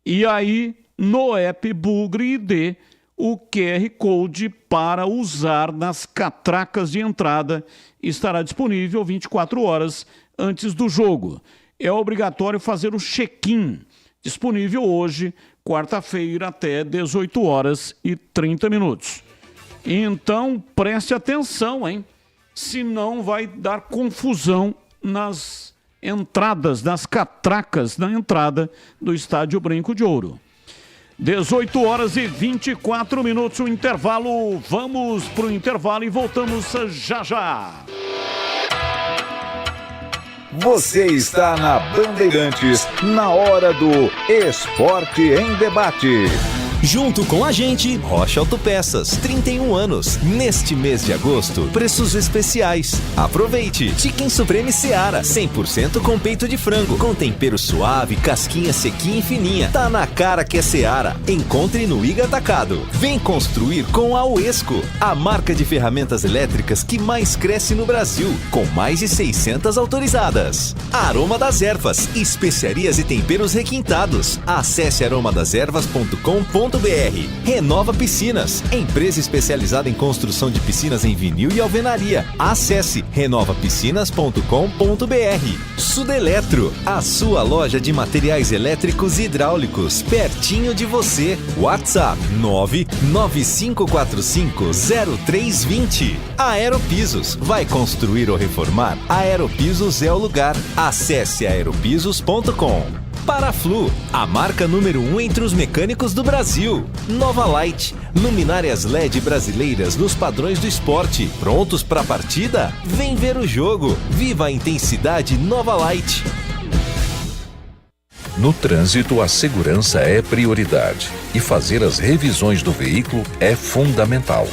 E aí, no app Bugre ID, o QR Code para usar nas catracas de entrada estará disponível 24 horas antes do jogo. É obrigatório fazer o check-in, disponível hoje, quarta-feira, até 18 horas e 30 minutos. Então, preste atenção, hein? Senão vai dar confusão nas entradas, nas catracas na entrada do Estádio Brinco de Ouro. 18 horas e 24 minutos, o intervalo. Vamos para o intervalo e voltamos já já. Você está na Bandeirantes, na hora do Esporte em Debate. Junto com a gente, Rocha Autopeças, 31 anos. Neste mês de agosto, preços especiais. Aproveite! Chicken Supreme Seara, 100% com peito de frango, com tempero suave, casquinha sequinha e fininha. Tá na cara que é Seara. Encontre no Iga Atacado. Vem construir com a Uesco, a marca de ferramentas elétricas que mais cresce no Brasil, com mais de 600 autorizadas. Aroma das Ervas, especiarias e temperos requintados. Acesse aromadaservas.com.br. Renova Piscinas, empresa especializada em construção de piscinas em vinil e alvenaria. Acesse renovapiscinas.com.br. Sudeletro, a sua loja de materiais elétricos e hidráulicos, pertinho de você. WhatsApp 995450320. Aeropisos, vai construir ou reformar? Aeropisos é o lugar. Acesse aeropisos.com. Paraflu, a marca número 1 entre os mecânicos do Brasil. Nova Light, luminárias LED brasileiras nos padrões do esporte. Prontos para a partida? Vem ver o jogo. Viva a intensidade Nova Light. No trânsito, a segurança é prioridade e fazer as revisões do veículo é fundamental.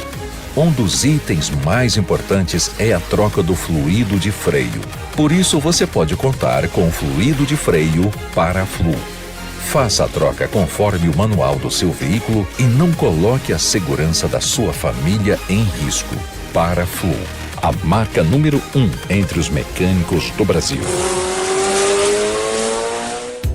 Um dos itens mais importantes é a troca do fluido de freio. Por isso, você pode contar com o fluido de freio Paraflu. Faça a troca conforme o manual do seu veículo e não coloque a segurança da sua família em risco. Paraflu, a marca número 1 entre os mecânicos do Brasil.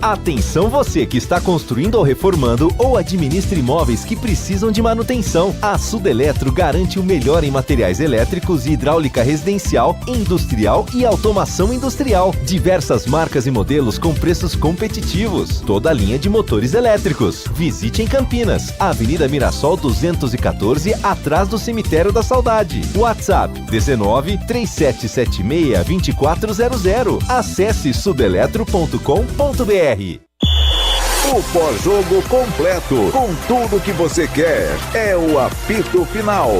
Atenção você que está construindo ou reformando ou administra imóveis que precisam de manutenção. A Sudeletro garante o melhor em materiais elétricos e hidráulica residencial, industrial e automação industrial. Diversas marcas e modelos com preços competitivos. Toda a linha de motores elétricos. Visite em Campinas, Avenida Mirassol 214, atrás do Cemitério da Saudade. WhatsApp 19 3776 2400. Acesse sudeletro.com.br. O pós-jogo completo, com tudo que você quer, é o apito final.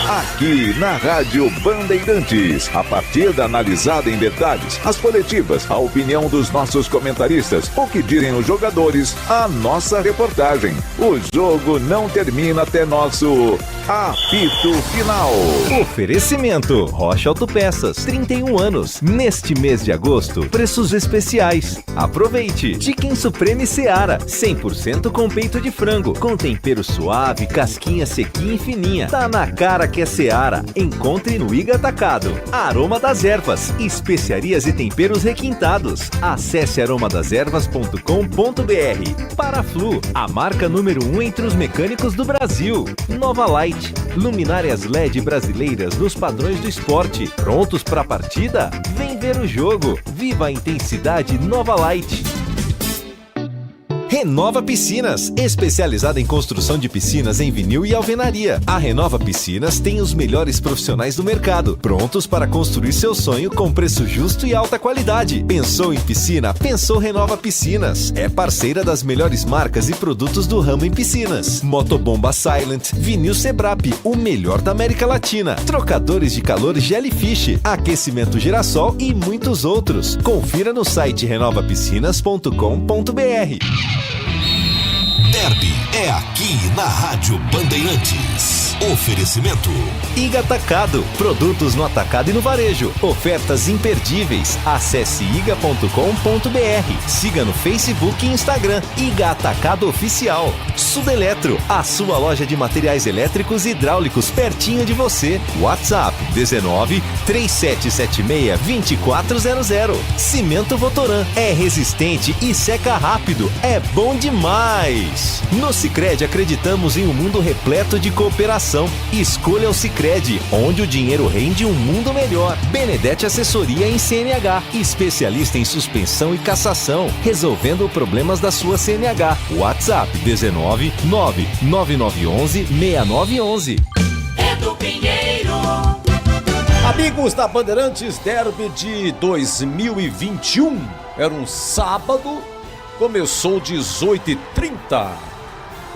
Aqui na Rádio Bandeirantes, a partida analisada em detalhes, as coletivas, a opinião dos nossos comentaristas, o que dizem os jogadores, a nossa reportagem. O jogo não termina até nosso apito final. Oferecimento Rocha Autopeças, 31 anos. Neste mês de agosto, preços especiais. Aproveite! Chicken Supreme Seara, 100% com peito de frango, com tempero suave, casquinha sequinha e fininha. Tá na cara que é Seara. Encontre no Iga Atacado. Aroma das Ervas, especiarias e temperos requintados. Acesse aromadaservas.com.br. Paraflu, a marca número 1 entre os mecânicos do Brasil. Nova Light, luminárias LED brasileiras nos padrões do esporte. Prontos para a partida? Vem ver o jogo. Viva a intensidade Nova Light. Renova Piscinas, especializada em construção de piscinas em vinil e alvenaria. A Renova Piscinas tem os melhores profissionais do mercado, prontos para construir seu sonho com preço justo e alta qualidade. Pensou em piscina? Pensou Renova Piscinas. É parceira das melhores marcas e produtos do ramo em piscinas. Motobomba Silent, Vinil Sebrap, o melhor da América Latina. Trocadores de calor Jellyfish, aquecimento Girassol e muitos outros. Confira no site renovapiscinas.com.br. Derby é aqui na Rádio Bandeirantes. Oferecimento Iga Atacado, produtos no atacado e no varejo. Ofertas imperdíveis. Acesse iga.com.br. Siga no Facebook e Instagram. Iga Atacado Oficial. Sudeletro, a sua loja de materiais elétricos e hidráulicos pertinho de você. WhatsApp 19 3776 2400. Cimento Votoran, é resistente e seca rápido. É bom demais. No Sicredi acreditamos em um mundo repleto de cooperação. Escolha o Sicredi, onde o dinheiro rende um mundo melhor. Benedetti Assessoria em CNH, especialista em suspensão e cassação, resolvendo problemas da sua CNH. WhatsApp 19 99911 6911. Edu Pinheiro. Amigos da Bandeirantes, Derby de 2021. Era um sábado, começou 18h30.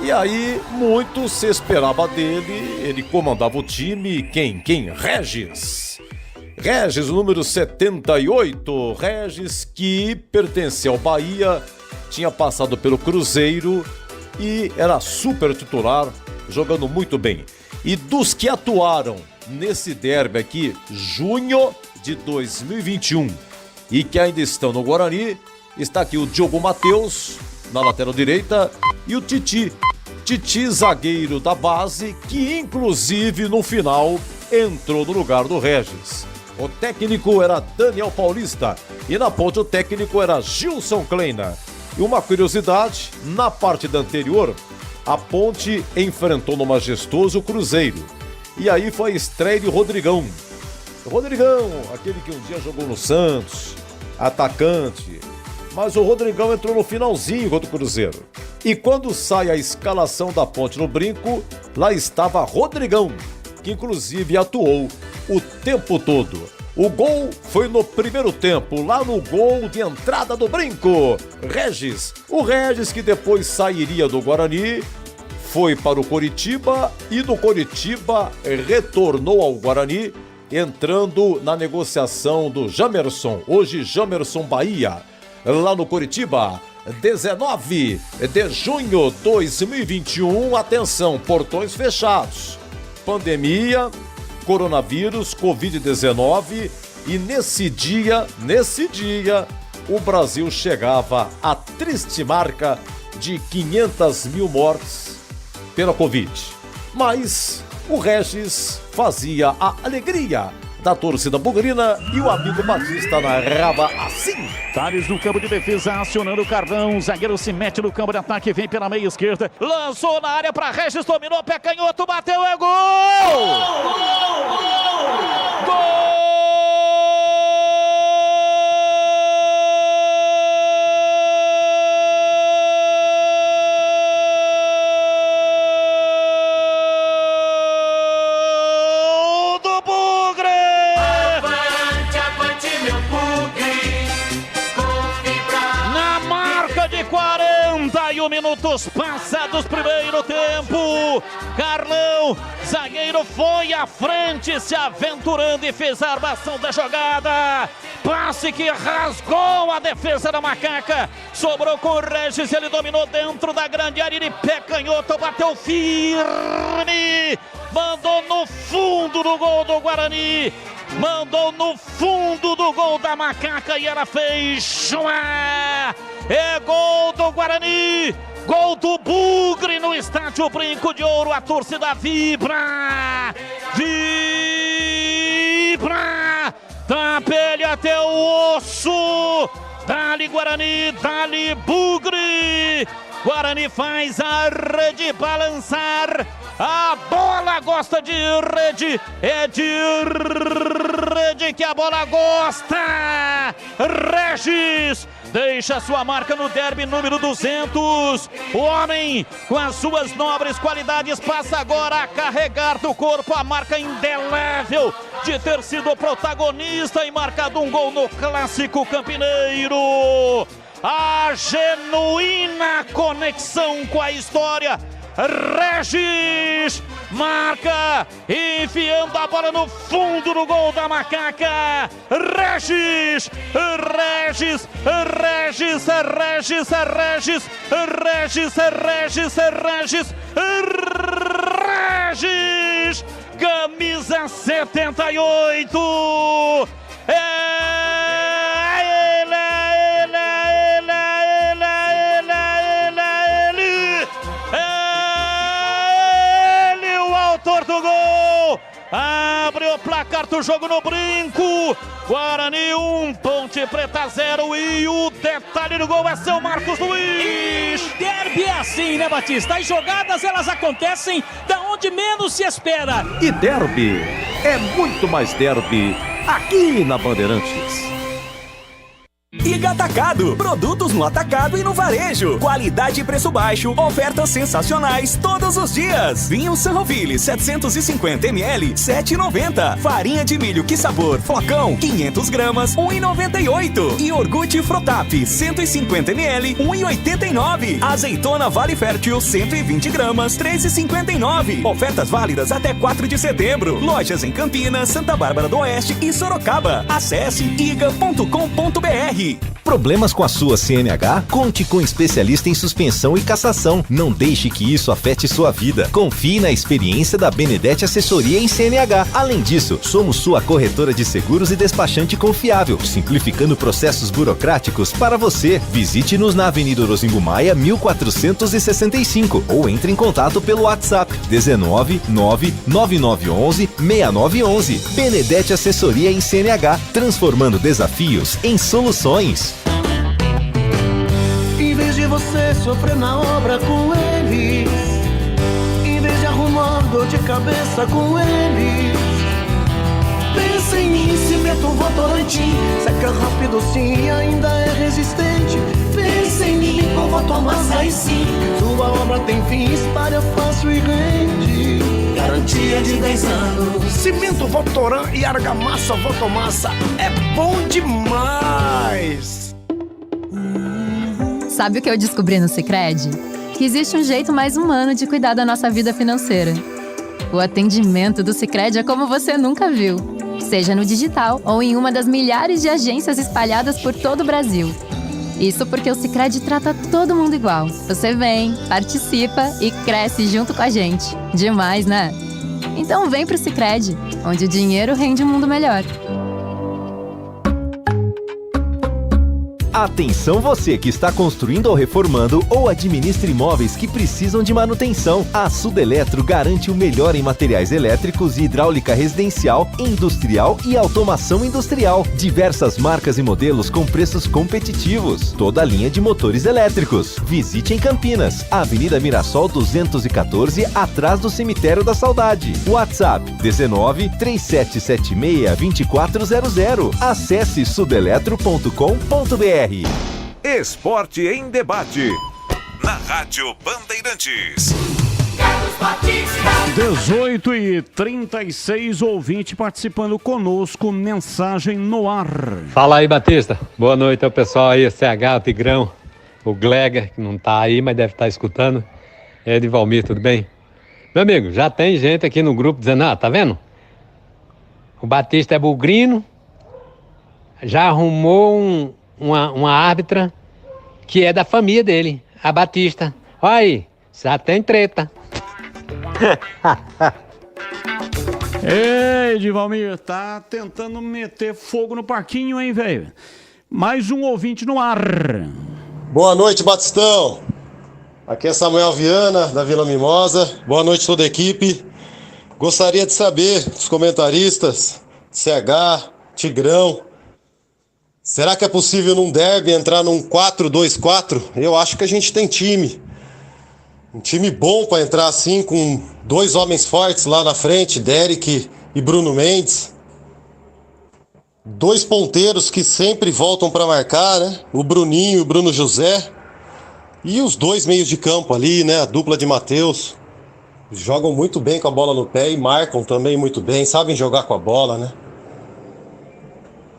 E aí, muito se esperava dele, ele comandava o time, quem? Regis. Regis, o número 78, Regis que pertencia ao Bahia, tinha passado pelo Cruzeiro e era super titular, jogando muito bem. E dos que atuaram nesse derby aqui, junho de 2021, e que ainda estão no Guarani, está aqui o Diogo Matheus, na lateral direita, e o Titi, zagueiro da base, que inclusive no final entrou no lugar do Regis. O técnico era Daniel Paulista e na ponte o técnico era Gilson Kleina. E uma curiosidade, na partida anterior, a Ponte enfrentou no majestoso Cruzeiro. E aí foi a estreia de Rodrigão. Rodrigão, aquele que um dia jogou no Santos, atacante. Mas o Rodrigão entrou no finalzinho contra o Cruzeiro. E quando sai a escalação da Ponte no brinco, lá estava Rodrigão, que inclusive atuou o tempo todo. O gol foi no primeiro tempo, lá no gol de entrada do brinco. Regis, o Regis que depois sairia do Guarani, foi para o Coritiba e do Coritiba retornou ao Guarani, entrando na negociação do Jamerson, hoje Jamerson Bahia, lá no Coritiba. 19 de junho de 2021, atenção, portões fechados, pandemia, coronavírus, Covid-19, e nesse dia, o Brasil chegava à triste marca de 500 mil mortes pela Covid. Mas o Regis fazia a alegria da torcida bugrina e o amigo Batista narrava assim. Tales no campo de defesa, acionando o Carlão. Zagueiro se mete no campo de ataque, vem pela meia esquerda. Lançou na área para Regis, dominou, pé canhoto, bateu, é gol! Gol! Minutos passados, primeiro tempo. Carlão, zagueiro, foi à frente, se aventurando e fez a armação da jogada. Passe que rasgou a defesa da Macaca. Sobrou com o Regis, ele dominou dentro da grande área, ele pé canhoto, bateu firme. Mandou no fundo do gol do Guarani. Mandou no fundo do gol da Macaca e ela fez. É gol do Guarani, gol do Bugre no estádio Brinco de Ouro. A torcida vibra, da pele até o osso. Dali Guarani, dali Bugre. Guarani faz a rede balançar. A bola gosta de rede, é de rede que a bola gosta. Regis deixa sua marca no derby número 200. O homem, com as suas nobres qualidades, passa agora a carregar do corpo a marca indelével de ter sido protagonista e marcado um gol no Clássico Campineiro. A genuína conexão com a história. Regis marca, enfiando a bola no fundo do gol da Macaca. Regis, camisa 78. Abre o placar do jogo no Brinco. Guarani 1, Ponte Preta 0. E o detalhe do gol é seu Marcos Luiz. E derby é assim, né, Batista? As jogadas, elas acontecem da onde menos se espera. E derby é muito mais derby aqui na Bandeirantes. Iga Atacado. Produtos no atacado e no varejo. Qualidade e preço baixo. Ofertas sensacionais todos os dias. Vinho Sanroville 750 ml, 7,90. Farinha de milho Que Sabor Flocão 500 gramas, 1,98. E iogurte Frotap 150 ml, 1,89. Azeitona Vale Fértil 120 gramas, 3,59. Ofertas válidas até 4 de setembro. Lojas em Campinas, Santa Bárbara do Oeste e Sorocaba. Acesse iga.com.br. Problemas com a sua CNH? Conte com um especialista em suspensão e cassação. Não deixe que isso afete sua vida. Confie na experiência da Benedetti Assessoria em CNH. Além disso, somos sua corretora de seguros e despachante confiável, simplificando processos burocráticos para você. Visite-nos na Avenida Orozimbo Maia, 1465 ou entre em contato pelo WhatsApp 19 99911 6911. Benedetti Assessoria em CNH, transformando desafios em soluções. Em vez de você sofrer na obra com eles, em vez de arrumar dor de cabeça com eles, pensa em mim, Cimento Votorantim. Seca rápido sim e ainda é resistente. Pensa em mim, com Votomassa e sim, sua obra tem fim, espalha fácil e rende. Garantia de 10 anos. Cimento Votoran e argamassa Votomassa é bom demais. Sabe o que eu descobri no Sicredi? Que existe um jeito mais humano de cuidar da nossa vida financeira. O atendimento do Sicredi é como você nunca viu. Seja no digital ou em uma das milhares de agências espalhadas por todo o Brasil. Isso porque o Sicredi trata todo mundo igual. Você vem, participa e cresce junto com a gente. Demais, né? Então vem pro Sicredi, onde o dinheiro rende um mundo melhor. Atenção você que está construindo ou reformando ou administra imóveis que precisam de manutenção. A Sudeletro garante o melhor em materiais elétricos e hidráulica residencial, industrial e automação industrial. Diversas marcas e modelos com preços competitivos. Toda a linha de motores elétricos. Visite em Campinas, Avenida Mirassol 214, atrás do Cemitério da Saudade. WhatsApp 19 3776 2400. Acesse sudeletro.com.br. Esporte em Debate, na Rádio Bandeirantes. 18h36, ouvinte participando conosco, mensagem no ar. Fala aí, Batista. Boa noite ao pessoal aí, CH, o Tigrão, o Glega, que não tá aí, mas deve estar escutando. Ed Valmir, tudo bem? Meu amigo, já tem gente aqui no grupo dizendo, tá vendo? O Batista é bugrino, já arrumou uma árbitra que é da família dele, a Batista. Olha aí, já tem treta. Ei, Edivalmir, tá tentando meter fogo no parquinho, hein, velho? Mais um ouvinte no ar. Boa noite, Batistão. Aqui é Samuel Viana, da Vila Mimosa. Boa noite, toda a equipe. Gostaria de saber dos comentaristas, CH, Tigrão, será que é possível num derby entrar num 4-2-4? Eu acho que a gente tem time. Um time bom para entrar assim, com dois homens fortes lá na frente, Derek e Bruno Mendes. Dois ponteiros que sempre voltam para marcar, né? O Bruninho e o Bruno José. E os dois meios de campo ali, né? A dupla de Matheus. Jogam muito bem com a bola no pé e marcam também muito bem, sabem jogar com a bola, né?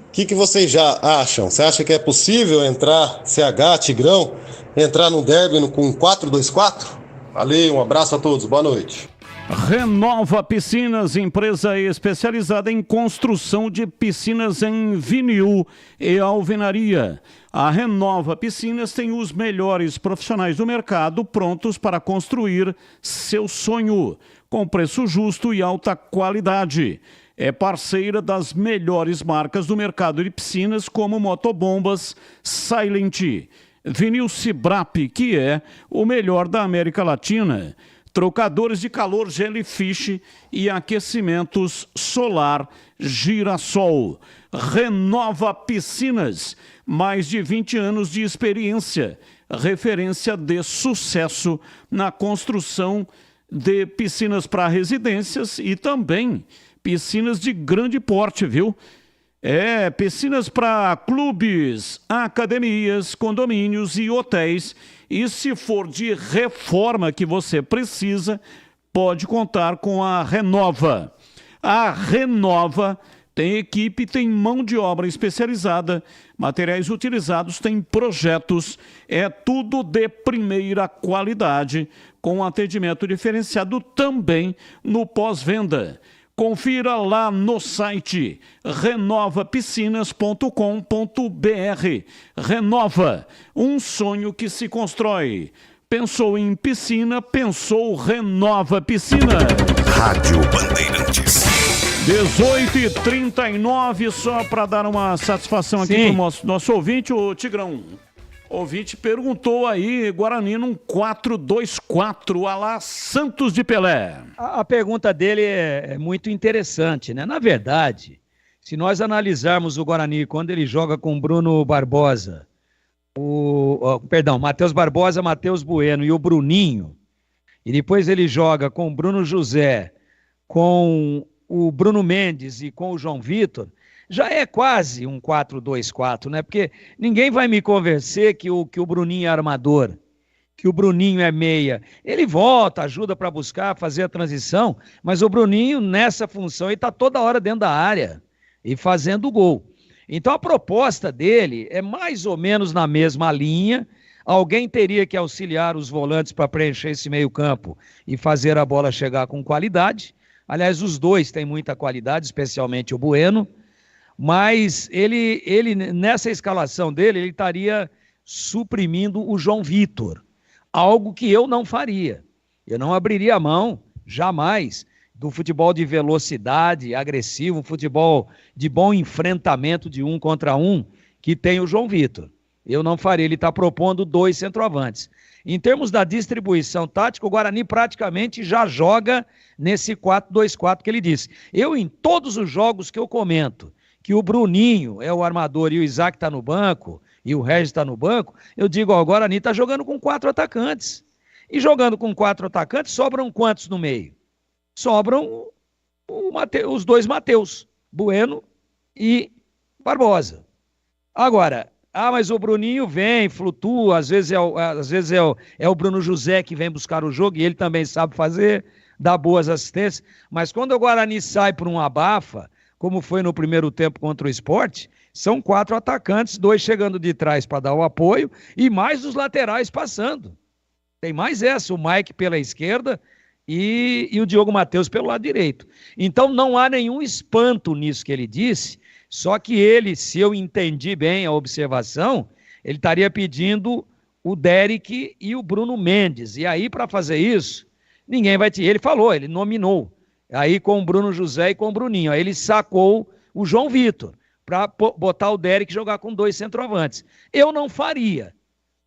O que vocês já acham? Você acha que é possível entrar, CH, Tigrão, entrar no derby com 4-2-4? Valeu, um abraço a todos, boa noite. Renova Piscinas, empresa especializada em construção de piscinas em vinil e alvenaria. A Renova Piscinas tem os melhores profissionais do mercado prontos para construir seu sonho, com preço justo e alta qualidade. É parceira das melhores marcas do mercado de piscinas, como Motobombas, Silent, Vinil Cibrap, que é o melhor da América Latina, trocadores de calor Jellyfish e aquecimentos solar Girassol. Renova Piscinas, mais de 20 anos de experiência, referência de sucesso na construção de piscinas para residências e também piscinas de grande porte, viu? Piscinas para clubes, academias, condomínios e hotéis. E se for de reforma que você precisa, pode contar com a Renova. A Renova tem equipe, tem mão de obra especializada, materiais utilizados, tem projetos, é tudo de primeira qualidade, com atendimento diferenciado também no pós-venda. Confira lá no site renovapiscinas.com.br. Renova, um sonho que se constrói. Pensou em piscina, pensou Renova Piscinas. Rádio Bandeirantes. 18h39, só para dar uma satisfação aqui para o nosso ouvinte, o Tigrão. O ouvinte perguntou aí, Guarani num 4-2-4, à la Santos de Pelé. A pergunta dele é muito interessante, né? Na verdade, se nós analisarmos o Guarani quando ele joga com Bruno Barbosa, Matheus Barbosa, Matheus Bueno e o Bruninho, e depois ele joga com o Bruno José, com o Bruno Mendes e com o João Vitor, já é quase um 4-2-4, né? Porque ninguém vai me convencer que o Bruninho é armador, que o Bruninho é meia. Ele volta, ajuda para buscar, fazer a transição, mas o Bruninho, nessa função, ele está toda hora dentro da área e fazendo gol. Então a proposta dele é mais ou menos na mesma linha. Alguém teria que auxiliar os volantes para preencher esse meio-campo e fazer a bola chegar com qualidade. Aliás, os dois têm muita qualidade, especialmente o Bueno. Mas ele nessa escalação dele, ele estaria suprimindo o João Vitor, algo que eu não faria. Eu não abriria a mão, jamais, do futebol de velocidade, agressivo, futebol de bom enfrentamento de 1 contra 1, que tem o João Vitor. Eu não faria, ele está propondo 2 centroavantes. Em termos da distribuição tática, o Guarani praticamente já joga nesse 4-2-4 que ele disse. Eu, em todos os jogos que eu comento, que o Bruninho é o armador e o Isaac está no banco, e o Regis está no banco, eu digo, ó, o Guarani está jogando com 4 atacantes. E jogando com 4 atacantes, sobram quantos no meio? Sobram os 2 Matheus, Bueno e Barbosa. Agora, mas o Bruninho vem, flutua, às vezes é o Bruno José que vem buscar o jogo, e ele também sabe fazer, dá boas assistências, mas quando o Guarani sai por um abafa, como foi no primeiro tempo contra o Sport, são 4 atacantes, 2 chegando de trás para dar o apoio e mais os laterais passando. Tem mais essa, o Mike pela esquerda e o Diogo Matheus pelo lado direito. Então não há nenhum espanto nisso que ele disse, só que ele, se eu entendi bem a observação, ele estaria pedindo o Derek e o Bruno Mendes. E aí, para fazer isso, ninguém vai te... Ele falou, ele nominou. Aí com o Bruno José e com o Bruninho. Aí ele sacou o João Vitor para botar o Derek jogar com 2 centroavantes. Eu não faria,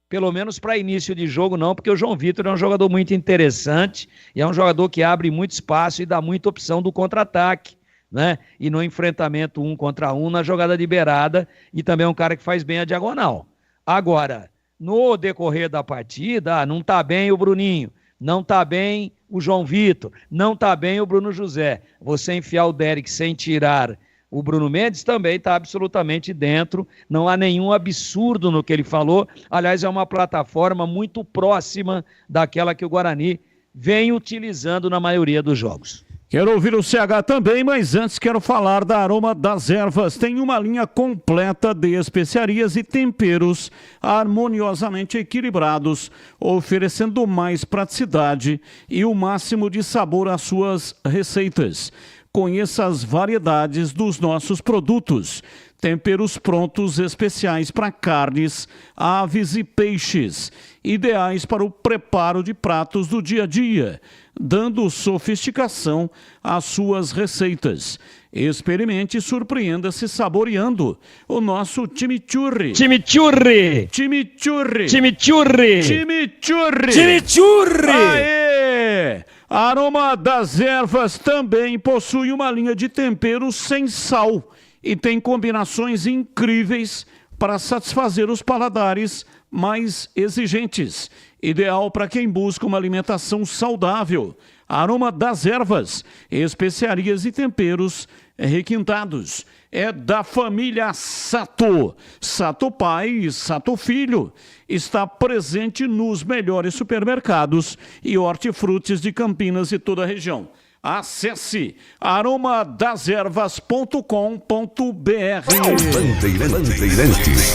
pelo menos para início de jogo não, porque o João Vitor é um jogador muito interessante e é um jogador que abre muito espaço e dá muita opção do contra-ataque, né? E no enfrentamento 1 contra 1, na jogada de beirada, e também é um cara que faz bem a diagonal. Agora, no decorrer da partida, não está bem o Bruninho, não está bem o João Vitor, não está bem o Bruno José. Você enfiar o Derek sem tirar o Bruno Mendes também está absolutamente dentro. Não há nenhum absurdo no que ele falou. Aliás, é uma plataforma muito próxima daquela que o Guarani vem utilizando na maioria dos jogos. Quero ouvir o CH também, mas antes quero falar da Aroma das Ervas. Tem uma linha completa de especiarias e temperos harmoniosamente equilibrados, oferecendo mais praticidade e o máximo de sabor às suas receitas. Conheça as variedades dos nossos produtos. Temperos prontos especiais para carnes, aves e peixes, ideais para o preparo de pratos do dia a dia, dando sofisticação às suas receitas. Experimente e surpreenda-se saboreando o nosso chimichurri. Chimichurri! Chimichurri! Chimichurri! Chimichurri! Chimichurri! Aê! A Aroma das Ervas também possui uma linha de temperos sem sal e tem combinações incríveis para satisfazer os paladares mais exigentes. Ideal para quem busca uma alimentação saudável. Aroma das Ervas, especiarias e temperos requintados. É da família Sato. Sato Pai e Sato Filho. Está presente nos melhores supermercados e hortifrutis de Campinas e toda a região. Acesse aromadazervas.com.br. Bandeirantes.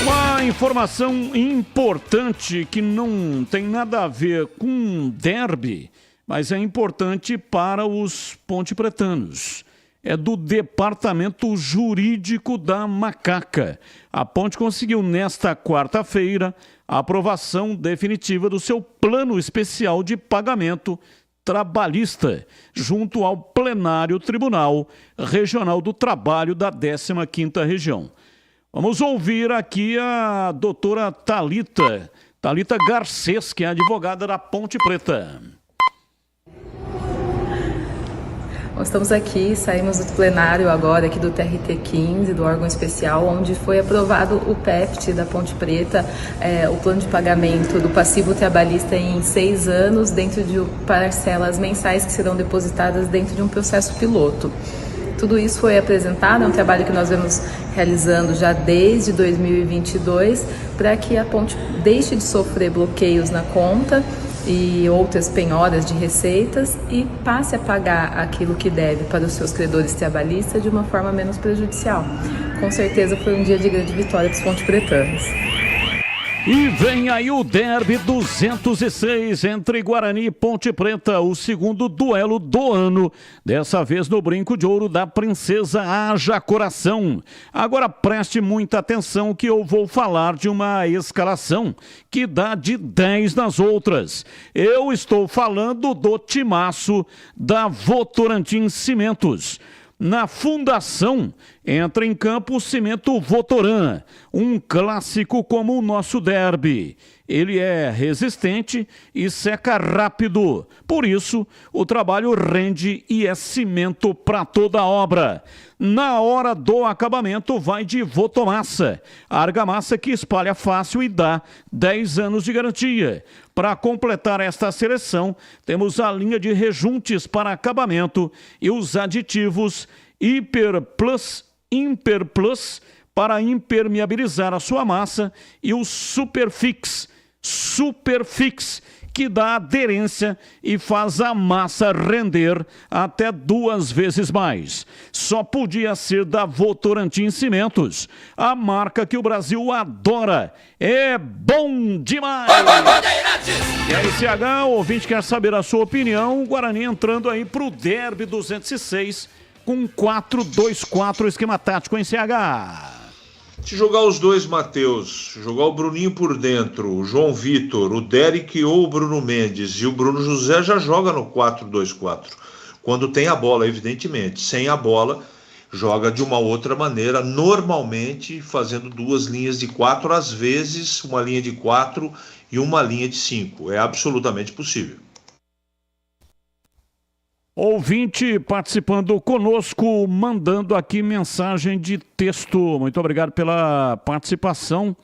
Uma informação importante que não tem nada a ver com derby, mas é importante para os pontepretanos. É do Departamento Jurídico da Macaca. A Ponte conseguiu nesta quarta-feira a aprovação definitiva do seu plano especial de pagamento trabalhista, junto ao Plenário Tribunal Regional do Trabalho da 15ª Região. Vamos ouvir aqui a doutora Thalita Garcês, que é advogada da Ponte Preta. Nós estamos aqui, saímos do plenário agora aqui do TRT 15, do órgão especial, onde foi aprovado o PEPT da Ponte Preta, o plano de pagamento do passivo trabalhista em 6 anos, dentro de parcelas mensais que serão depositadas dentro de um processo piloto. Tudo isso foi apresentado, é um trabalho que nós vemos realizando já desde 2022, para que a Ponte deixe de sofrer bloqueios na conta e outras penhoras de receitas e passe a pagar aquilo que deve para os seus credores trabalhistas de uma forma menos prejudicial. Com certeza foi um dia de grande vitória para os pontepretanos. E vem aí o Derby 206 entre Guarani e Ponte Preta, o segundo duelo do ano, dessa vez no Brinco de Ouro da Princesa Haja Coração. Agora preste muita atenção que eu vou falar de uma escalação que dá de 10 nas outras. Eu estou falando do timaço da Votorantim Cimentos. Na fundação, entra em campo o Cimento Votoran, um clássico como o nosso derby. Ele é resistente e seca rápido. Por isso, o trabalho rende e é cimento para toda a obra. Na hora do acabamento, vai de Votomassa, a argamassa que espalha fácil e dá 10 anos de garantia. Para completar esta seleção, temos a linha de rejuntes para acabamento e os aditivos Hiper Plus para impermeabilizar a sua massa e o Superfix, que dá aderência e faz a massa render até 2 vezes mais. Só podia ser da Votorantim Cimentos, a marca que o Brasil adora. É bom demais! E aí, CH, o ouvinte quer saber a sua opinião. O Guarani entrando aí pro Derby 206 com 4-2-4 esquema tático em CH. Se jogar os dois Matheus, jogar o Bruninho por dentro, o João Vitor, o Derek ou o Bruno Mendes e o Bruno José já joga no 4-2-4. Quando tem a bola, evidentemente. Sem a bola, joga de uma outra maneira, normalmente fazendo 2 linhas de 4, às vezes uma linha de 4 e uma linha de 5. É absolutamente possível. Ouvinte participando conosco, mandando aqui mensagem de texto. Muito obrigado pela participação.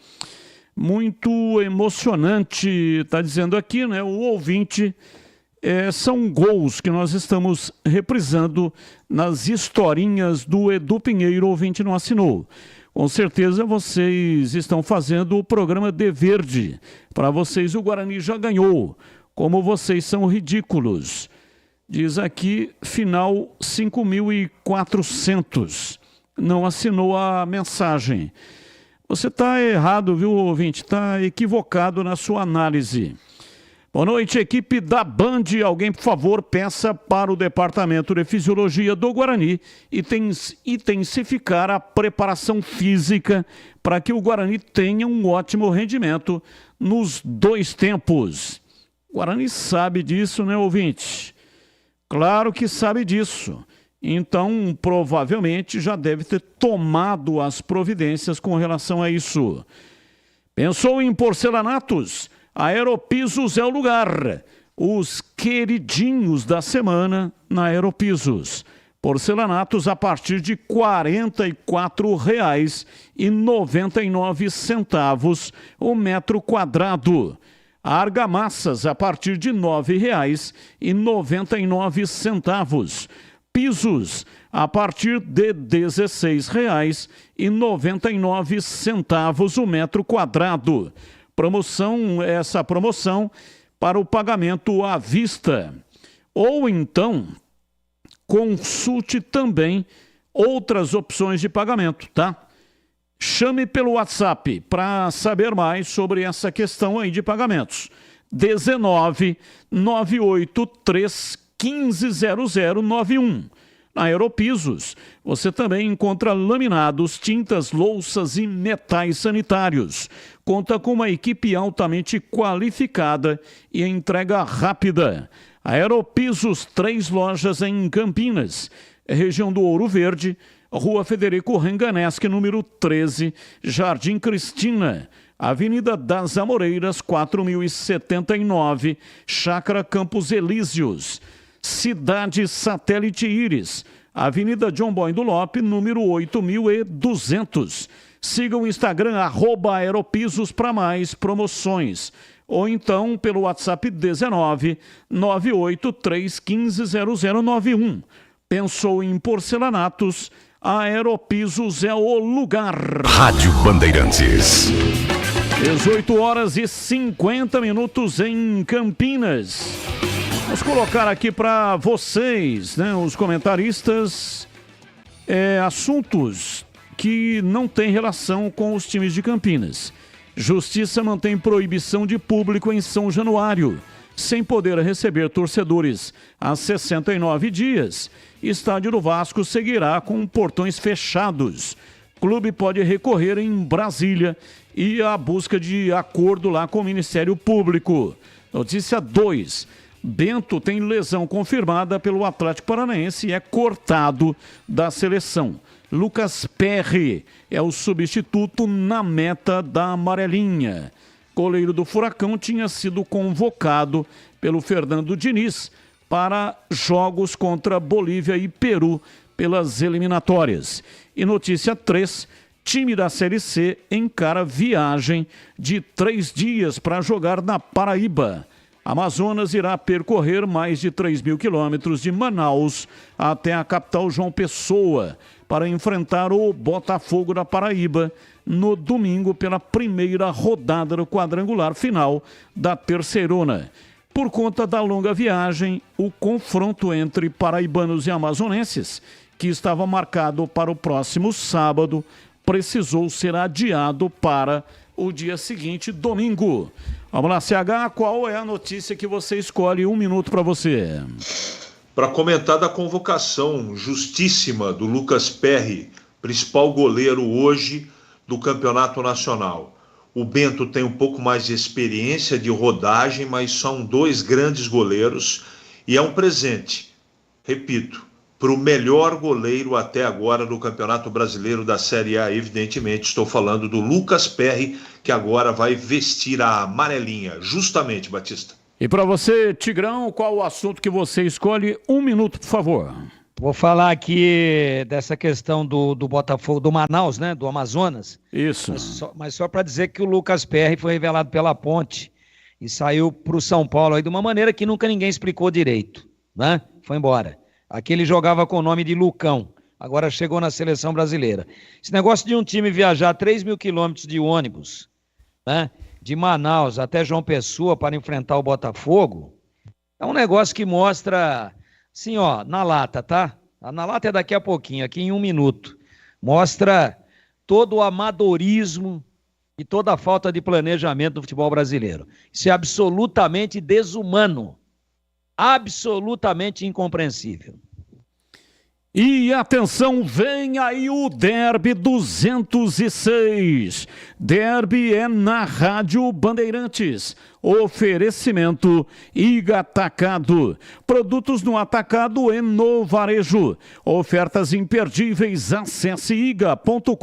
Muito emocionante, está dizendo aqui, né? O ouvinte, são gols que nós estamos reprisando nas historinhas do Edu Pinheiro. O ouvinte não assinou. Com certeza vocês estão fazendo o programa De Verde. Para vocês o Guarani já ganhou. Como vocês são ridículos. Diz aqui, final 5.400. Não assinou a mensagem. Você está errado, viu, ouvinte? Está equivocado na sua análise. Boa noite, equipe da Band. Alguém, por favor, peça para o Departamento de Fisiologia do Guarani intensificar a preparação física para que o Guarani tenha um ótimo rendimento nos 2 tempos. O Guarani sabe disso, né, ouvinte? Claro que sabe disso. Então, provavelmente, já deve ter tomado as providências com relação a isso. Pensou em porcelanatos? A Aeropisos é o lugar. Os queridinhos da semana na Aeropisos. Porcelanatos a partir de R$ 44,99 o metro quadrado. Argamassas a partir de R$ 9,99. pisos a partir de R$ 16,99 o metro quadrado. Essa promoção para o pagamento à vista. Ou então, consulte também outras opções de pagamento, tá? Chame pelo WhatsApp para saber mais sobre essa questão aí de pagamentos. 19 983 15 0091. Na Aeropisos, você também encontra laminados, tintas, louças e metais sanitários. Conta com uma equipe altamente qualificada e entrega rápida. Aeropisos, 3 lojas em Campinas, região do Ouro Verde, Rua Federico Renganeschi, número 13, Jardim Cristina, Avenida das Amoreiras, 4079, Chácara Campos Elíseos. Cidade Satélite Íris, Avenida John Boy do Lope, número 8200. Siga o Instagram, @aeropisos para mais promoções. Ou então pelo WhatsApp 19 983 15 0091. Pensou em porcelanatos? Aeropisos é o lugar. Rádio Bandeirantes. 18h50 em Campinas. Vamos colocar aqui para vocês, né, os comentaristas, assuntos que não têm relação com os times de Campinas. Justiça mantém proibição de público em São Januário, sem poder receber torcedores há 69 dias. Estádio do Vasco seguirá com portões fechados. Clube pode recorrer em Brasília e a busca de acordo lá com o Ministério Público. Notícia 2. Bento tem lesão confirmada pelo Atlético Paranaense e é cortado da seleção. Lucas Perry é o substituto na meta da amarelinha. Goleiro do Furacão tinha sido convocado pelo Fernando Diniz para jogos contra Bolívia e Peru pelas eliminatórias. E notícia 3, time da Série C encara viagem de 3 dias para jogar na Paraíba. Amazonas irá percorrer mais de 3.000 quilômetros de Manaus até a capital João Pessoa para enfrentar o Botafogo da Paraíba no domingo pela primeira rodada do quadrangular final da Terceirona. Por conta da longa viagem, o confronto entre paraibanos e amazonenses, que estava marcado para o próximo sábado, precisou ser adiado para o dia seguinte, domingo. Vamos lá, CH, qual é a notícia que você escolhe? 1 minuto para você. Para comentar da convocação justíssima do Lucas Perry, principal goleiro hoje do Campeonato Nacional. O Bento tem um pouco mais de experiência de rodagem, mas são 2 grandes goleiros e é um presente, repito, para o melhor goleiro até agora do Campeonato Brasileiro da Série A, evidentemente. Estou falando do Lucas Perry, que agora vai vestir a amarelinha, justamente, Batista. E para você, Tigrão, qual o assunto que você escolhe? 1 minuto, por favor. Vou falar aqui dessa questão do Botafogo, do Manaus, né? Do Amazonas. Isso. Mas só para dizer que o Lucas Perry foi revelado pela Ponte e saiu para o São Paulo aí de uma maneira que nunca ninguém explicou direito, né? Foi embora. Aqui ele jogava com o nome de Lucão, agora chegou na seleção brasileira. Esse negócio de um time viajar 3.000 quilômetros de ônibus, né, de Manaus até João Pessoa para enfrentar o Botafogo, é um negócio que mostra, assim, ó, na lata, tá? Na lata é daqui a pouquinho, aqui em 1 minuto. Mostra todo o amadorismo e toda a falta de planejamento do futebol brasileiro. Isso é absolutamente desumano. Absolutamente incompreensível. E atenção, vem aí o Derby 206. Derby é na Rádio Bandeirantes. Oferecimento IGA Atacado. Produtos no atacado e no varejo. Ofertas imperdíveis. Acesse iga.com.br.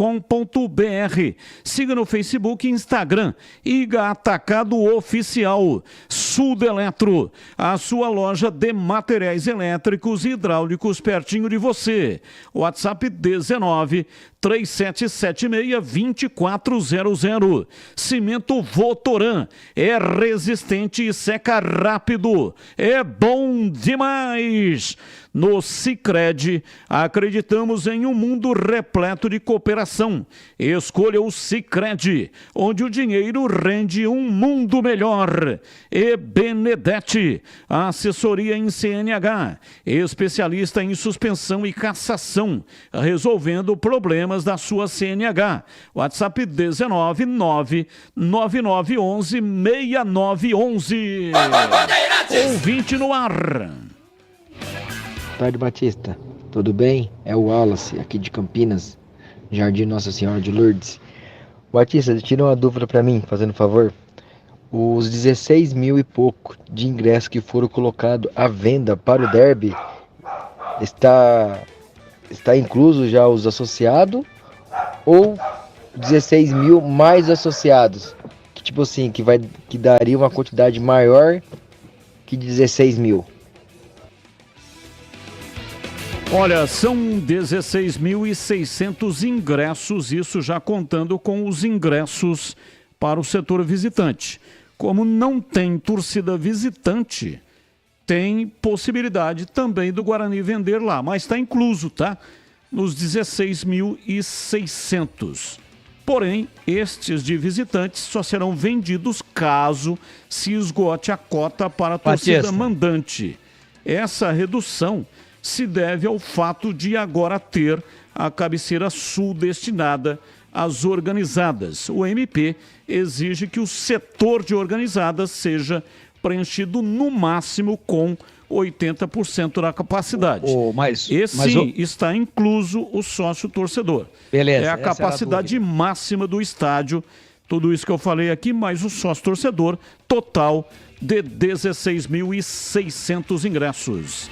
Siga no Facebook e Instagram. IGA Atacado Oficial. Sudeletro, a sua loja de materiais elétricos e hidráulicos pertinho de você. WhatsApp 19 3776-2400. Cimento Votoran é resistente e seca rápido. É bom demais. No Sicredi, acreditamos em um mundo repleto de cooperação. Escolha o Sicredi, onde o dinheiro rende um mundo melhor. E Benedetti, assessoria em CNH, especialista em suspensão e cassação, resolvendo problemas da sua CNH. WhatsApp 19911-6911. Ouvinte no ar. Boa tarde, Batista. Tudo bem? É o Wallace, aqui de Campinas, Jardim Nossa Senhora de Lourdes. Batista, tira uma dúvida para mim, fazendo favor. Os 16 mil e pouco de ingressos que foram colocados à venda para o derby, está incluso já os associados ou 16 mil mais associados? Que tipo assim, que daria uma quantidade maior que 16 mil. Olha, são 16.600 ingressos, isso já contando com os ingressos para o setor visitante. Como não tem torcida visitante, tem possibilidade também do Guarani vender lá, mas está incluso, tá? Nos 16.600. Porém, estes de visitantes só serão vendidos caso se esgote a cota para a torcida mandante. Essa redução se deve ao fato de agora ter a cabeceira sul destinada às organizadas. O MP exige que o setor de organizadas seja preenchido no máximo com 80% da capacidade. Está incluso o sócio-torcedor. Beleza. É a capacidade máxima do estádio. Tudo isso que eu falei aqui, mais o sócio-torcedor, total de 16.600 ingressos.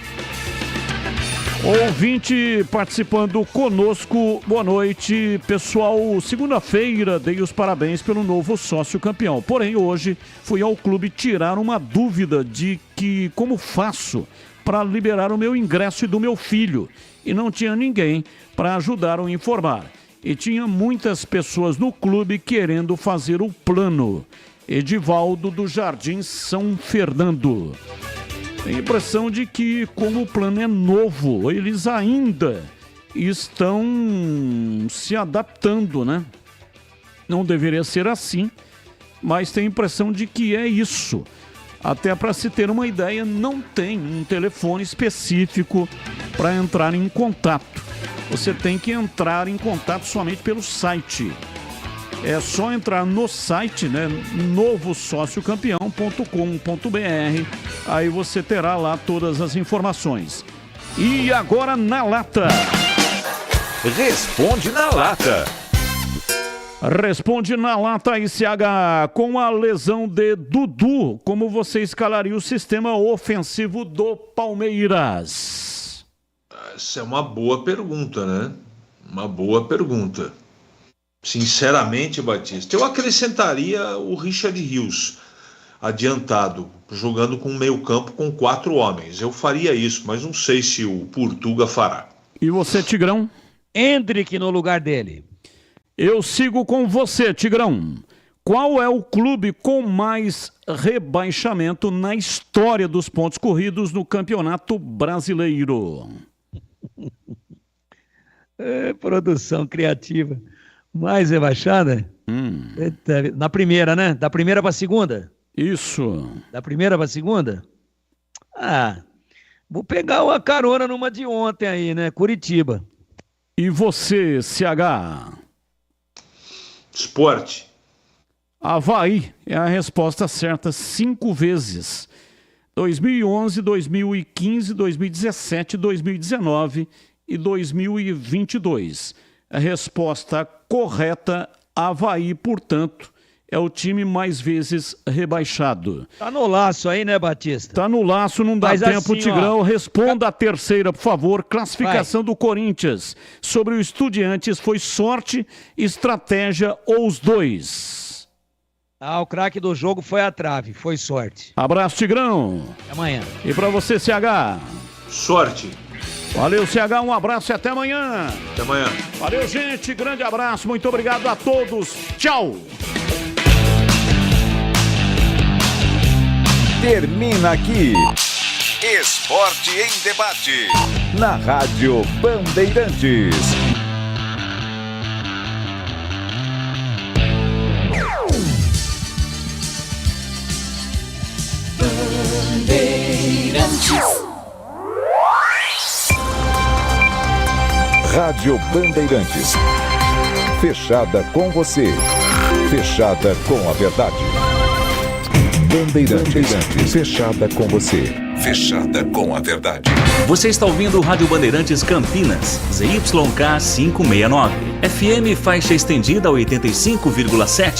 Ouvinte participando conosco, boa noite, pessoal. Segunda-feira dei os parabéns pelo novo sócio campeão. Porém, hoje fui ao clube tirar uma dúvida de que como faço para liberar o meu ingresso e do meu filho. E não tinha ninguém para ajudar a informar. E tinha muitas pessoas no clube querendo fazer o plano. Edivaldo do Jardim São Fernando. Tem a impressão de que, como o plano é novo, eles ainda estão se adaptando, né? Não deveria ser assim, mas tem a impressão de que é isso. Até para se ter uma ideia, não tem um telefone específico para entrar em contato. Você tem que entrar em contato somente pelo site. É só entrar no site, né, novosociocampeão.com.br, aí você terá lá todas as informações. E agora na lata. Responde na lata. Responde na lata, ICH. Com a lesão de Dudu, como você escalaria o sistema ofensivo do Palmeiras? Essa é uma boa pergunta, né? Uma boa pergunta. Sinceramente, Batista, eu acrescentaria o Richard Rios adiantado, jogando com um meio-campo com 4 homens. Eu faria isso, mas não sei se o Portuga fará. E você, Tigrão? Hendrick no lugar dele. Eu sigo com você, Tigrão. Qual é o clube com mais rebaixamento na história dos pontos corridos no Campeonato Brasileiro? Produção criativa. Mais rebaixada? Na primeira, né? Da primeira para a segunda? Isso. Da primeira para a segunda? Vou pegar uma carona numa de ontem aí, né? Curitiba. E você, CH? Sport. Avaí é a resposta certa 5 vezes. 2011, 2015, 2017, 2019 e 2022. A resposta correta, Avaí, portanto, é o time mais vezes rebaixado. Tá no laço aí, né, Batista? Tá no laço, não dá tempo, assim, Tigrão. Responda a terceira, por favor. Classificação do Corinthians sobre o Estudiantes foi sorte, estratégia ou os dois? O craque do jogo foi a trave, foi sorte. Abraço, Tigrão. Até amanhã. E pra você, CH? Sorte. Valeu, CH, um abraço e até amanhã. Até amanhã. Valeu, gente, grande abraço, muito obrigado a todos. Tchau. Termina aqui Esporte em Debate. Na Rádio Bandeirantes. Rádio Bandeirantes. Fechada com você. Fechada com a verdade. Bandeirantes. Fechada com você. Fechada com a verdade. Você está ouvindo o Rádio Bandeirantes Campinas, ZYK 569. FM faixa estendida 85,7.